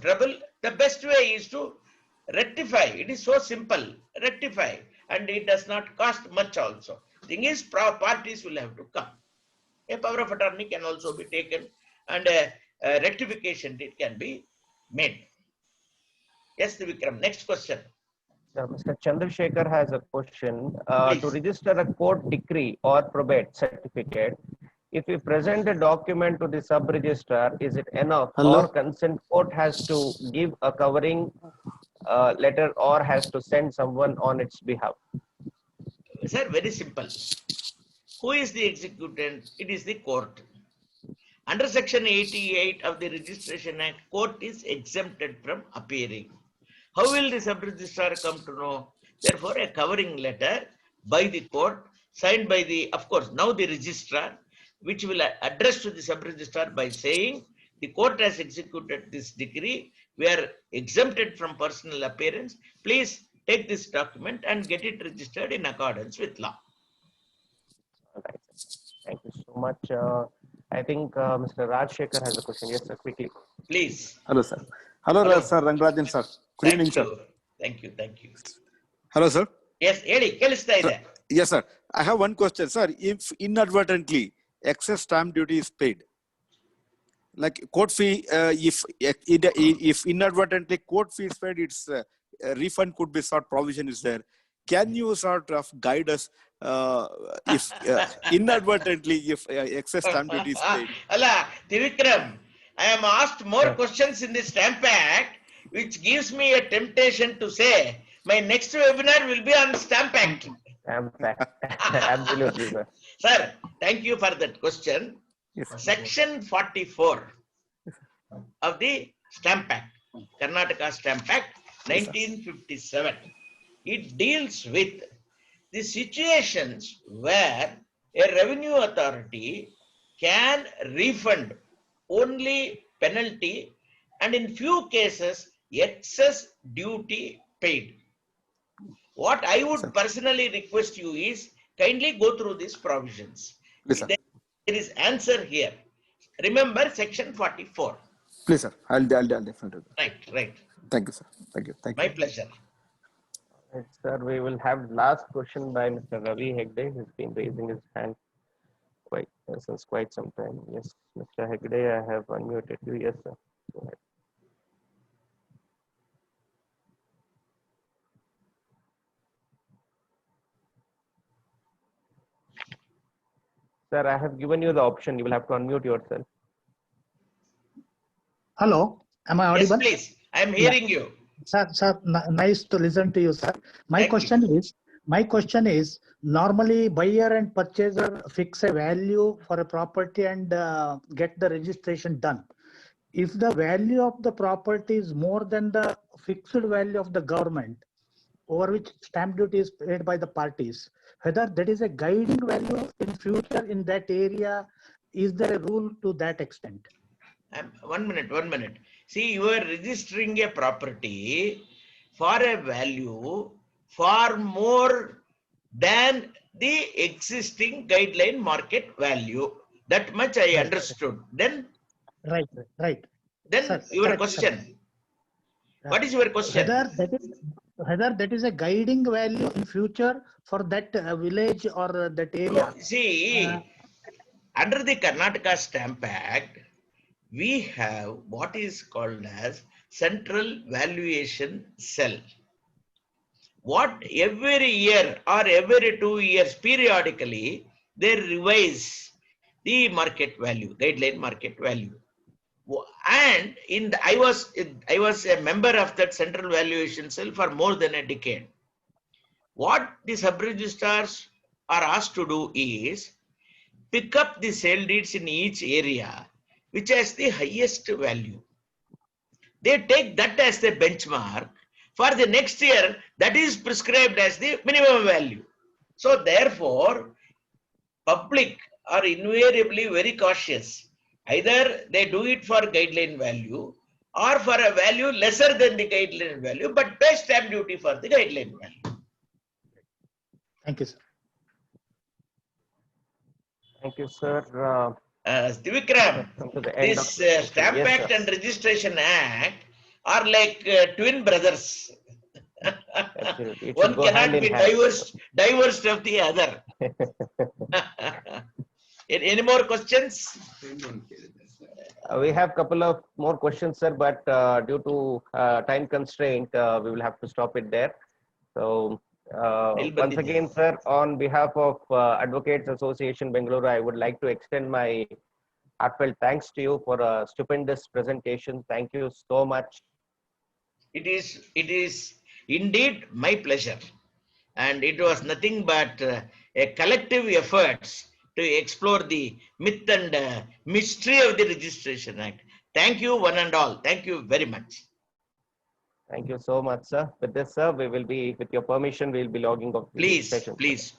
trouble. The best way is to rectify. It is so simple. Rectify, and it does not cost much also. Thing is, parties will have to come. A power of attorney can also be taken, and a rectification it can be made. Yes, Vikram. Next question. Mr. Chandrasekhar has a question. To register a court decree or probate certificate, if we present a document to the sub-registrar, is it enough? Hello? Or consent court has to give a covering letter or has to send someone on its behalf? Sir, very simple. Who is the executant? It is the court. Under section 88 of the Registration Act, court is exempted from appearing. How will the sub-registrar come to know? Therefore, a covering letter by the court, signed by the, of course, now the registrar, which will address to the sub-registrar by saying, the court has executed this decree. We are exempted from personal appearance. Please take this document and get it registered in accordance with law. All right. Thank you so much. I think Mr. Rajshekhar has a question. Yes, sir, quickly. Please. Hello, sir. Hello, Hello. sir. Rangarajan, sir. Good evening, sir. Thank you. Thank you. Hello, sir. Yes, Edi, kelista ide. Yes, sir. I have one question, sir. If inadvertently excess stamp duty is paid, like court fee, if inadvertently court fee is paid, its refund could be sought. Provision is there. Can you sort of guide us if inadvertently if excess stamp duty is paid. Allah, Trivikram, I am asked more questions in the Stamp Act, which gives me a temptation to say my next webinar will be on Stamp Act. Absolutely, sir. Sir, thank you for that question. Yes, sir. Section 44 of the Stamp Act, Karnataka Stamp Act, 1957. It deals with the situations where a revenue authority can refund only penalty and in few cases excess duty paid. What I would personally request you is kindly go through these provisions. Please, sir. There is answer here. Remember section 44. Please, sir. I'll definitely do that. Right, right. Thank you, sir. Thank you. Thank My you. pleasure. Right, sir, we will have last question by Mr. Ravi Hegde. He's been raising his hand since quite some time. Yes, Mr. Hegde, I have unmuted you. Yes, sir. Go ahead. Sir, I have given you the option. You will have to unmute yourself. Hello, am I Yes, audible? please. I am hearing you. Sir, nice to listen to you, sir. My question is, normally buyer and purchaser fix a value for a property and get the registration done. If the value of the property is more than the fixed value of the government, over which stamp duty is paid by the parties, whether that is a guiding value in future in that area, is there a rule to that extent? 1 minute. See, you are registering a property for a value far more than the existing guideline market value. That much I understood. Then? Right. Then Sir, your correct, question. Sir. What is your question? Whether that is a guiding value in future for that village or that area. See, under the Karnataka Stamp Act, we have what is called as Central Valuation Cell. What every year or every 2 years periodically, they revise the market value, guideline market value. And I was a member of that Central Valuation Cell for more than a decade. What the sub-registrars are asked to do is pick up the sale deeds in each area which has the highest value. They take that as the benchmark for the next year, that is prescribed as the minimum value. So therefore, public are invariably very cautious. Either they do it for guideline value or for a value lesser than the guideline value, but pay stamp duty for the guideline value. Thank you, sir. Thank you, sir. Trivikram, this Stamp Act and Registration Act are like twin brothers. One cannot be divorced of the other. Any more questions? We have a couple of more questions, sir, but due to time constraint, we will have to stop it there. So once again, sir, on behalf of Advocates Association Bengaluru, I would like to extend my heartfelt thanks to you for a stupendous presentation. Thank you so much. It is indeed my pleasure, and it was nothing but a collective efforts to explore the myth and mystery of the Registration Act. Thank you, one and all. Thank you very much. Thank you so much, sir. With this, sir, we will be, with your permission, we will be logging off the session. Please.